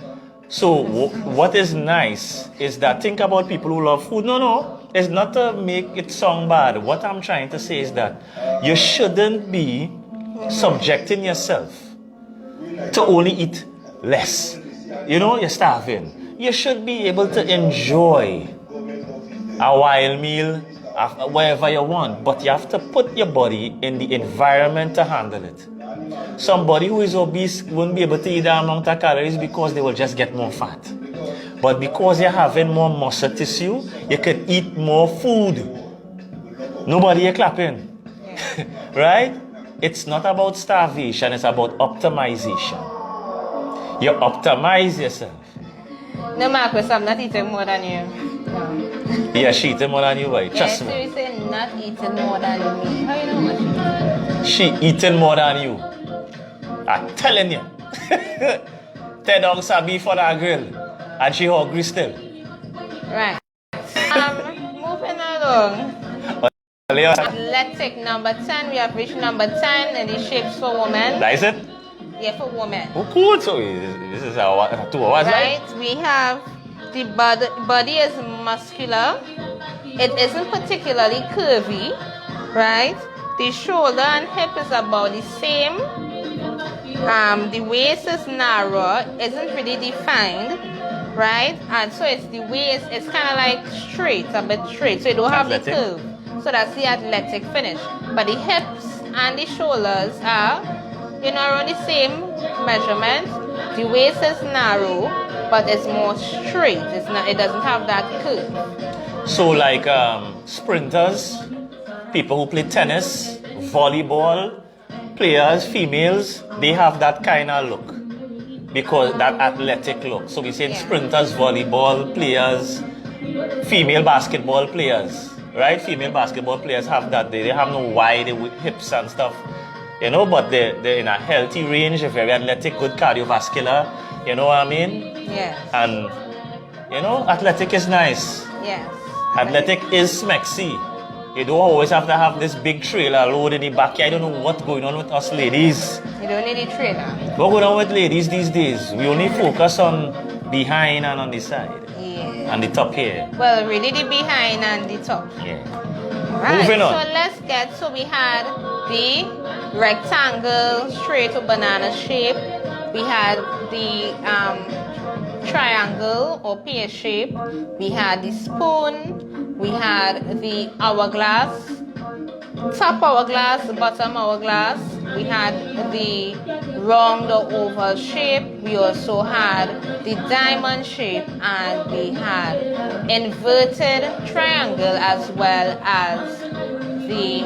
So what is nice is that think about people who love food. No, it's not to make it sound bad. What I'm trying to say is that you shouldn't be subjecting yourself to only eat less. You know, you're starving. You should be able to enjoy a wild meal, wherever you want, but you have to put your body in the environment to handle it. Somebody who is obese won't be able to eat that amount of calories because they will just get more fat. But because you're having more muscle tissue, you can eat more food. Nobody is clapping. Right? It's not about starvation, it's about optimization. You optimize yourself. No, Marcus, I'm not eating more than you. No. Yeah, she eating more than you, right? Yes, Trust me. seriously, not eating more than me. How you know much? She eating more than you. I'm telling you. 10 ounces of beef for that girl. And she hungry still. Right. Moving along. Athletic number 10. We have reached number 10 in the shapes for women. That is it? Yeah, for women. Oh, cool. So this is our 2 hours, right? right? We have the body is muscular. It isn't particularly curvy, right? The shoulder and hip is about the same. The waist is narrow, isn't really defined, right? And so it's the waist, it's kind of like straight, a bit straight. So you don't have Athletic. the curve. So that's the athletic finish. But the hips and the shoulders are, around the same measurement. The waist is narrow, but it's more straight. It's not. It doesn't have that curve. So like sprinters, people who play tennis, volleyball, players, females, they have that kind of look. Because that athletic look. So we say sprinters, volleyball players, female basketball players. Right? Female basketball players have that. They have no wide hips and stuff. But they're in a healthy range, very athletic, good cardiovascular. You know what I mean? Yes. And, athletic is nice. Yes. Athletic is smexy. You don't always have to have this big trailer load in the back. I don't know what's going on with us ladies. You don't need a trailer. What's going on with ladies these days? We only focus on behind and on the side. Yeah. And the top here. Well, really the behind and the top. Yeah. Right. Moving on. So we had the rectangle straight to banana shape. We had the triangle or pear shape. We had the spoon. We had the hourglass. Top hourglass, bottom hourglass. We had the round or oval shape. We also had the diamond shape, and we had inverted triangle as well as the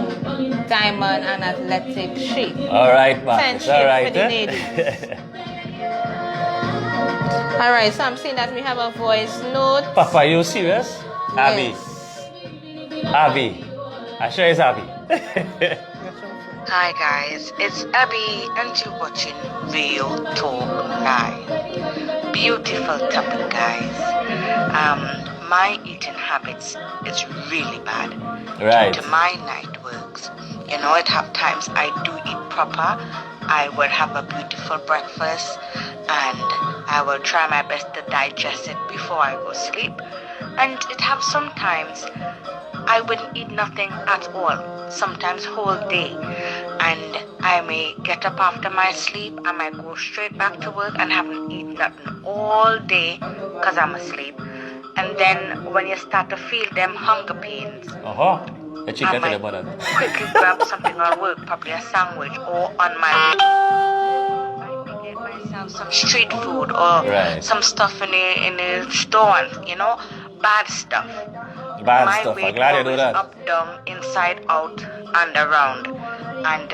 diamond and athletic shape. All right, Marcus. All right. For the ladies. All right, so I'm seeing that we have a voice note. Papa, you serious? Abby. Yes. Abby. I sure it's Abby. Hi guys, it's Abby and you're watching Real Talk Live. Beautiful topic, guys. My eating habits is really bad. Right. Due to my night works. At times I do eat proper. I will have a beautiful breakfast and I will try my best to digest it before I go sleep. And it have sometimes I wouldn't eat nothing at all, sometimes whole day, and I may get up after my sleep, I might go straight back to work and haven't eaten nothing all day because I'm asleep. And then when you start to feel them hunger pains, I might quickly grab something at work, probably a sandwich, or on my I may get myself some street food or some stuff in the store, bad stuff. Bad My stuff. I'm weight glad you do always that. up, down, inside, out, and around. And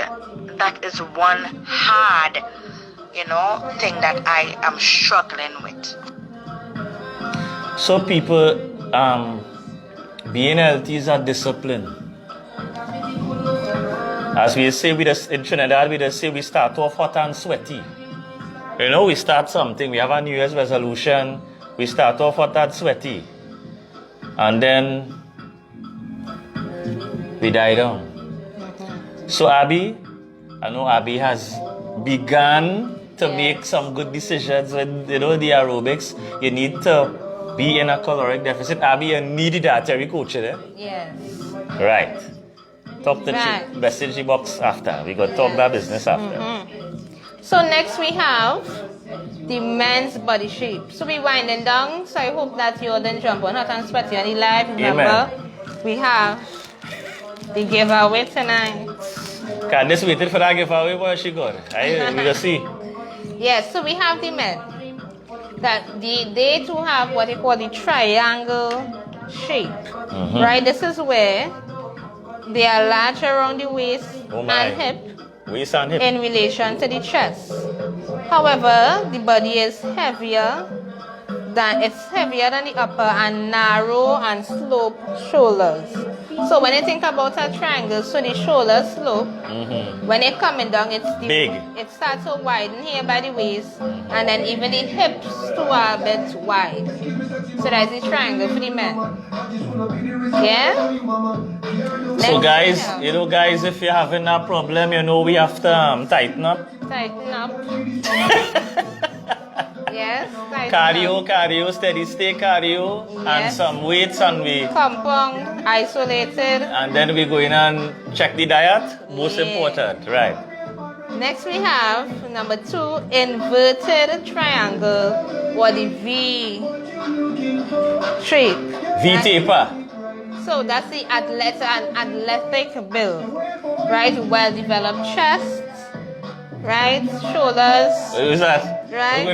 that is one hard, thing that I am struggling with. So people, being healthy is a discipline. As we say in Trinidad, we just say we start off hot and sweaty. We start something, we have a New Year's resolution, we start off hot and sweaty. And then we die down. So Abby, I know Abby has begun to make some good decisions with the aerobics. You need to be in a caloric deficit. Abby, you need that every coach there. Yes. Right. Talk the Right. message box after. We got to talk that business after. So next we have the men's body shape. So we winding down. So I hope that you all didn't jump on hot and sweaty on the live. Remember, we have the giveaway tonight. Candace waited for that giveaway, but she got it. We will see. Yes, so we have the men. That they too have what they call the triangle shape. Right? This is where they are large around the waist and hip. Waist and hip. In relation to the chest. However, the body is heavier than the upper and narrow and slope shoulders. So when you think about a triangle, so the shoulders slope. When it's coming down, it's big. It starts to widen here by the waist, and then even the hips too are a bit wide. So that's the triangle for the men. Yeah. So guys, guys, if you're having a problem, we have to tighten up. Tighten up. Yes. Cardio, steady state cardio, and some weights, and we compound, isolated. And then we go in and check the diet. Most important, right? Next we have number 2, inverted triangle, or the V shape. V taper. So that's the athletic build, right? Well-developed chest, right? Shoulders. What is that? Right?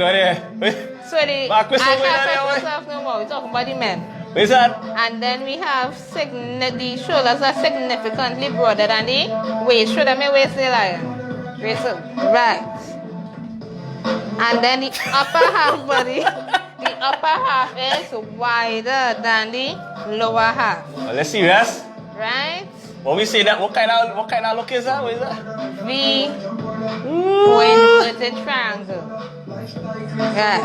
So I can't touch myself no more. We're talking about the men. What is that? And then we have the shoulders are significantly broader than the waist. Shoulder my waist the lion. Waist up. Right. And then the upper half body. The upper half is wider than the lower half. Well, let's see, yes? Right? When we say that, what kind of look is that? What is that? V or inverted triangle. Right.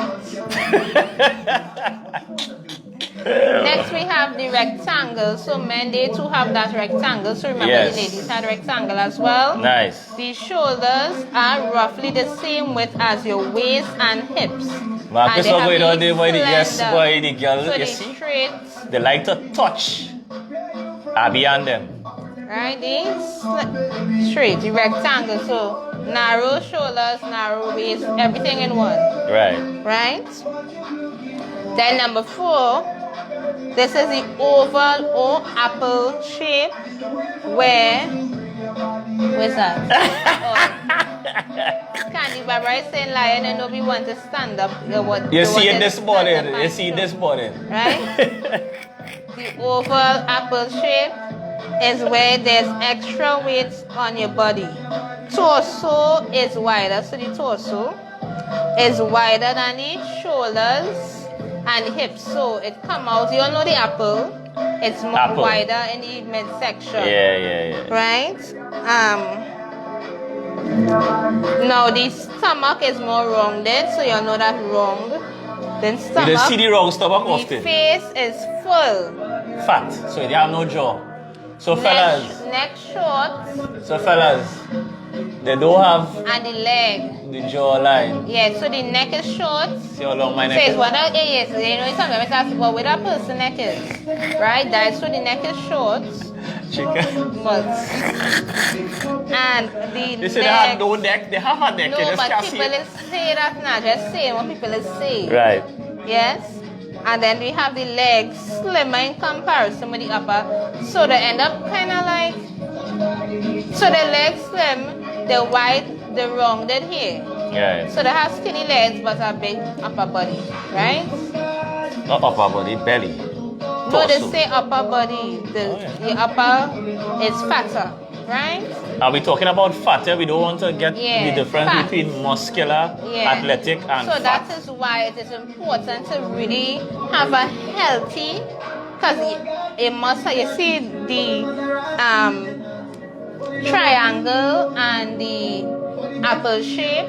Next we have the rectangle. So men, they too have that rectangle. So remember the ladies had rectangle as well. Nice. The shoulders are roughly the same width as your waist and hips. Marcus, and boy, the girl, so you see? Straight. They like to touch Abby and them. Right, these straight, the rectangle. So narrow shoulders, narrow waist, everything in one. Right. Right? Then number 4, this is the oval or apple shape where's that? Candy Barbara is saying lion and nobody want to stand up. You see it this morning. You see this morning. Right? The oval apple shape is where there's extra weight on your body. Torso is wider, so the torso is wider than the shoulders and hips. So it come out, you all know the apple, it's more wider in the midsection. Yeah. Right? Now the stomach is more rounded, so you all know that round. Then stomach. You don't see the round stomach often. The face is full. Fat, so you have no jaw. So fellas. Neck short. So fellas, they don't have and the leg. The jawline. Yeah, so the neck is short. See how long my neck so is? It's one of, yes, you know, sometimes I ask about where that person neck is. Right? That, so the neck is short. Chicken. But, and the they say they have no neck, they have a neck. No, but people is say that now, just saying what people is saying. Right. Yes? And then we have the legs slimmer in comparison with the upper. So they end up kind of like, so the legs slim, the wide, the rounded here. Yeah. So they have skinny legs but a big upper body, right? Not upper body, belly. No, they torso. say upper body. The upper is fatter, right? Are we talking about fat? We don't want to get Yeah, the difference fat. between muscular, athletic, and so fat. that is why it is important to really have a healthy, because it must, you see the triangle and the apple shape,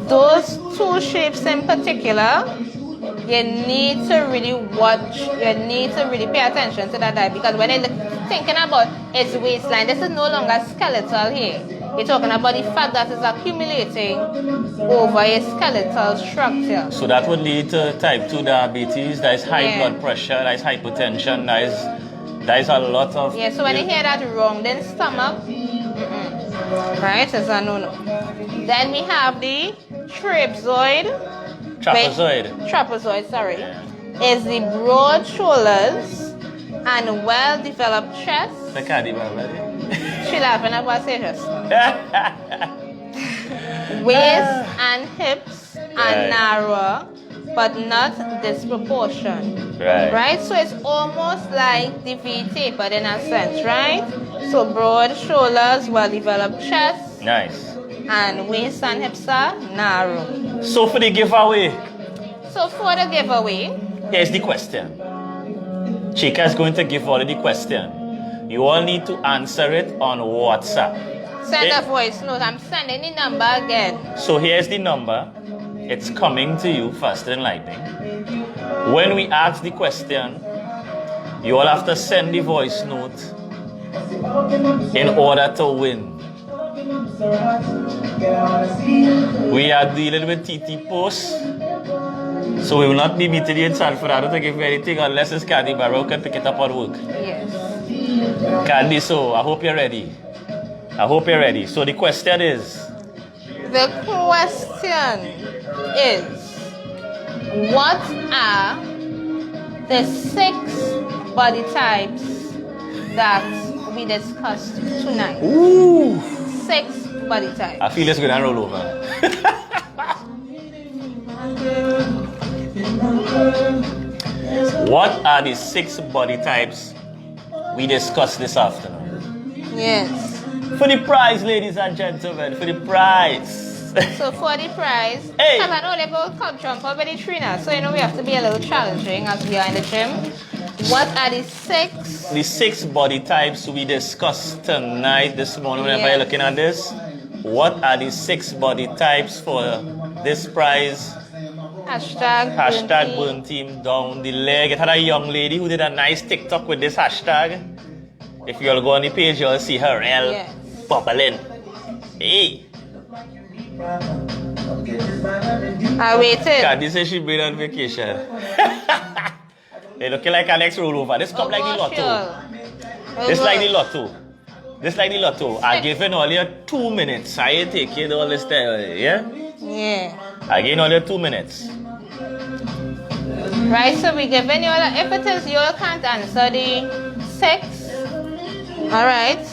those two shapes in particular, you need to really watch, you need to really pay attention to that diet, because when you're thinking about its waistline, this is no longer skeletal here. You're talking about the fat that is accumulating over a skeletal structure. So that would lead to type 2 diabetes, that is high Yeah. blood pressure, that is hypertension, that is a lot of... Yeah, so when you hear that rounding stomach, right, it's a no-no. Then we have the trapezoid. Trapezoid, sorry. Is the broad shoulders and well-developed chest. She laughing about say just. Waist and hips are narrower, but not disproportionate. Right? So it's almost like the V tapered in a sense, right? So broad shoulders, well-developed chest. Nice. And waist and hips are narrow. So for the giveaway. So for the giveaway, here's the question. Chika is going to give all the question. You all need to answer it on WhatsApp. Send a voice note. I'm sending the number again. So here's the number. It's coming to you faster than lightning. When we ask the question, you all have to send the voice note in order to win. We are dealing with TT posts, so we will not be meeting you in San Fernando to give you anything unless it's Candy Barrow can pick it up on work. Yes. Candy, so I hope you're ready. So the question is... The question is, what are the 6 body types that we discussed tonight? Ooh! 6 body types. I feel it's going to roll over. What are the 6 body types we discussed this afternoon? Yes. For the prize, ladies and gentlemen, for the prize. So for the prize, Hey. have an only go come jump over the tree now. So you know we have to be a little challenging as we are in the gym. What are the 6? The 6 body types we discussed tonight, this morning, whenever you're looking at this. What are the 6 body types for this prize? Hashtag burn team down the leg. It had a young lady who did a nice TikTok with this hashtag. If you'll go on the page, you'll see her bubbling. Hey. I waited. Candy says she been on vacation. They looking like an next rollover. This come like the lotto. This like the lotto. I given all you 2 minutes. I ain't taking all this time. Yeah? Yeah. I gave all you 2 minutes. Right, so we giving you all, if it is you can't answer the 6. Alright.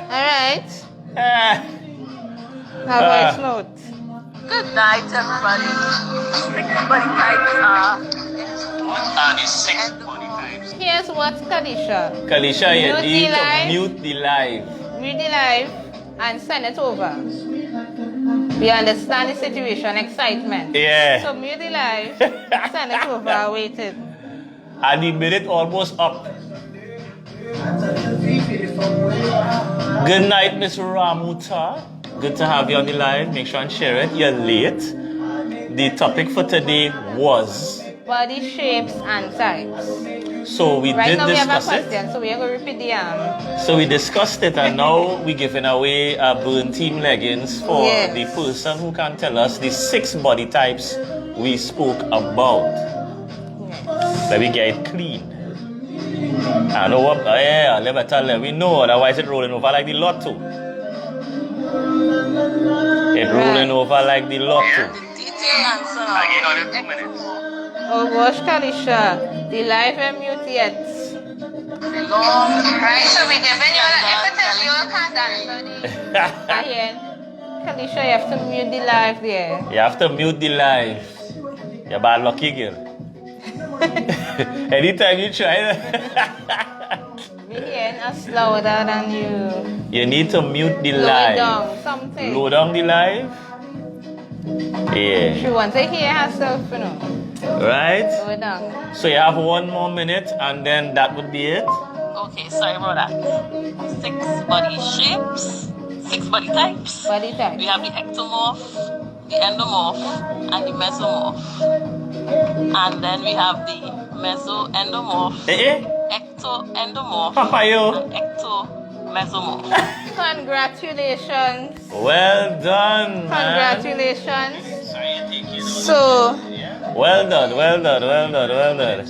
Alright. Voice note. Good night, everybody. 6 body types are... What are the 6 body types? Here's what Kadisha. Kalisha, you Mute need the live. to mute the live. Read the live and send it over. We understand the situation, excitement. Yeah. So mute the live, send it over, I waited. And the minute almost up. Good night, Miss Ramuta. Good to have you on the line. Make sure and share it. You're late. The topic for today was Body shapes and types. So we right did now we have a discuss question, it. so we are going to repeat the So we discussed it, and now we're giving away burn team leggings for Yes. the person who can tell us the 6 body types we spoke about. Let me get it clean. I know what, yeah, let me tell them. We know, otherwise it's rolling over like the lotto. It's rolling over like the lotto. Again, only 2 minutes. Oh gosh, Kalisha, the live and mute yet. Right, so we giving you an impetus, you can't answer the... Again, Kalisha, you have to mute the live there. You have to mute the live. You're bad lucky girl. Anytime you try, We hearing us louder than you. you need to mute the Slow it live. down, something. Low down the live. Yeah. She wants to hear herself, you know. Right? Slow it down. So you have 1 more minute and then that would be it. Okay, sorry about that. 6 body shapes, 6 body types. Body type. We have the ectomorph, the endomorph, and the mesomorph. And then we have the mesoendomorph, ectoendomorph, Papayo. and ectomesomorph. Congratulations. Well done, man. Congratulations. So, Well done, well done, well done, well done.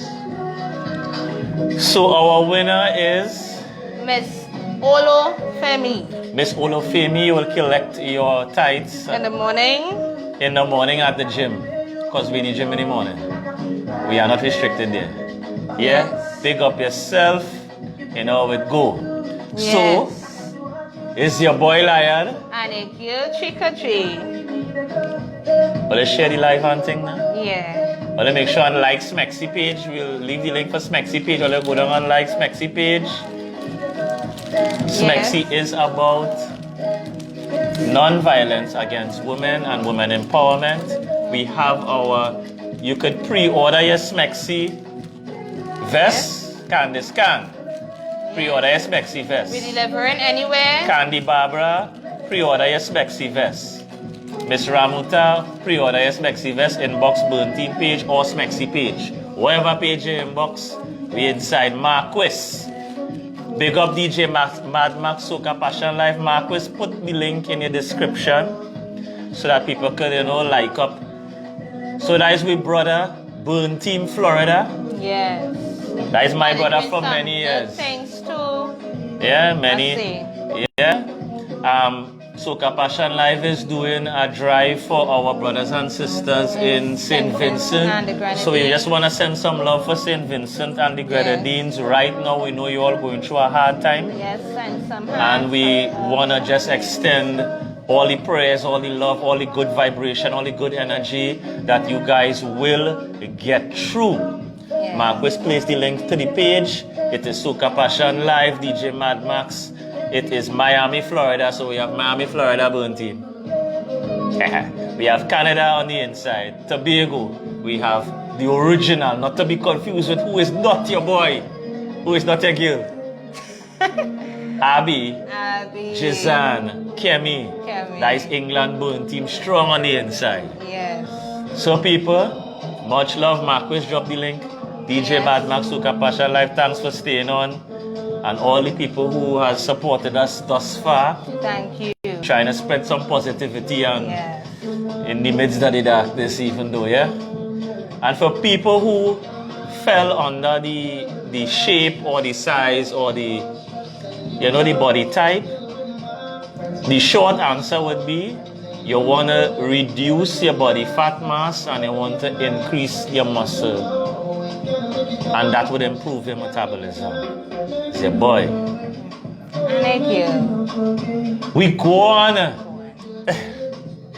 So our winner is Miss Olo Femi Miss Olofemi. Will collect your tithes in the morning. in the morning at the gym. Because we need gym in the morning. We are not restricted there. Yeah? Yes. Pick up yourself, you know, with go. Yes. So, it's your boy Lion. And a girl Chica J. Well, let's share the live hand thing now. Yeah. Well, let's make sure and like Smexy page. We'll leave the link for Smexy page. Well, go down and like Smexy page. Smexy is about non-violence against women and women empowerment. We have our, you could pre-order your Smexy vest. Candice can. Pre-order your Smexy vest. We're delivering anywhere. Candy Barbara, pre-order your Smexy vest. Miss Ramuta, pre-order your Smexy vest, inbox Burn Team page or Smexy page. Whatever page you inbox, we inside Marquis. Big up DJ Mad Max Soca Passion Life. Marquis, put the link in your description so that people can, you know, like up. So that is with brother, Burn Team Florida. Yes. That is my And brother it's for been some many good years. Thanks to Yeah, many. Mercy. Yeah. Soca Passion Live is doing a drive for our brothers and sisters in St. Vincent. and the Grenadines. So we just want to send some love for St. Vincent and the Grenadines. Right now, we know you all going through a hard time. Yes, and some And we want to just extend all the prayers, all the love, all the good vibration, all the good energy that you guys will get through. Yeah. Marquis placed the link to the page. It is Soca Passion Live, DJ Mad Max. It is Miami, Florida, so we have Miami, Florida Burn Team. We have Canada on the inside. Tobago, we have the original, not to be confused with who is not your boy, who is not your girl. Abby, Jizan, Kemi. That is England Burn Team, strong on the inside. Yes. So people, much love. Marquis, drop the link. DJ Yes. Bad Max Soca Passion Live, thanks for staying on. And all the people who have supported us thus far, Thank you. trying to spread some positivity and Yes. in the midst of the darkness, even though, yeah. And for people who fell under the shape or the size or the, you know, the body type, the short answer would be you want to reduce your body fat mass and you want to increase your muscle. And that would improve your metabolism. It's your boy. Thank you. We go on.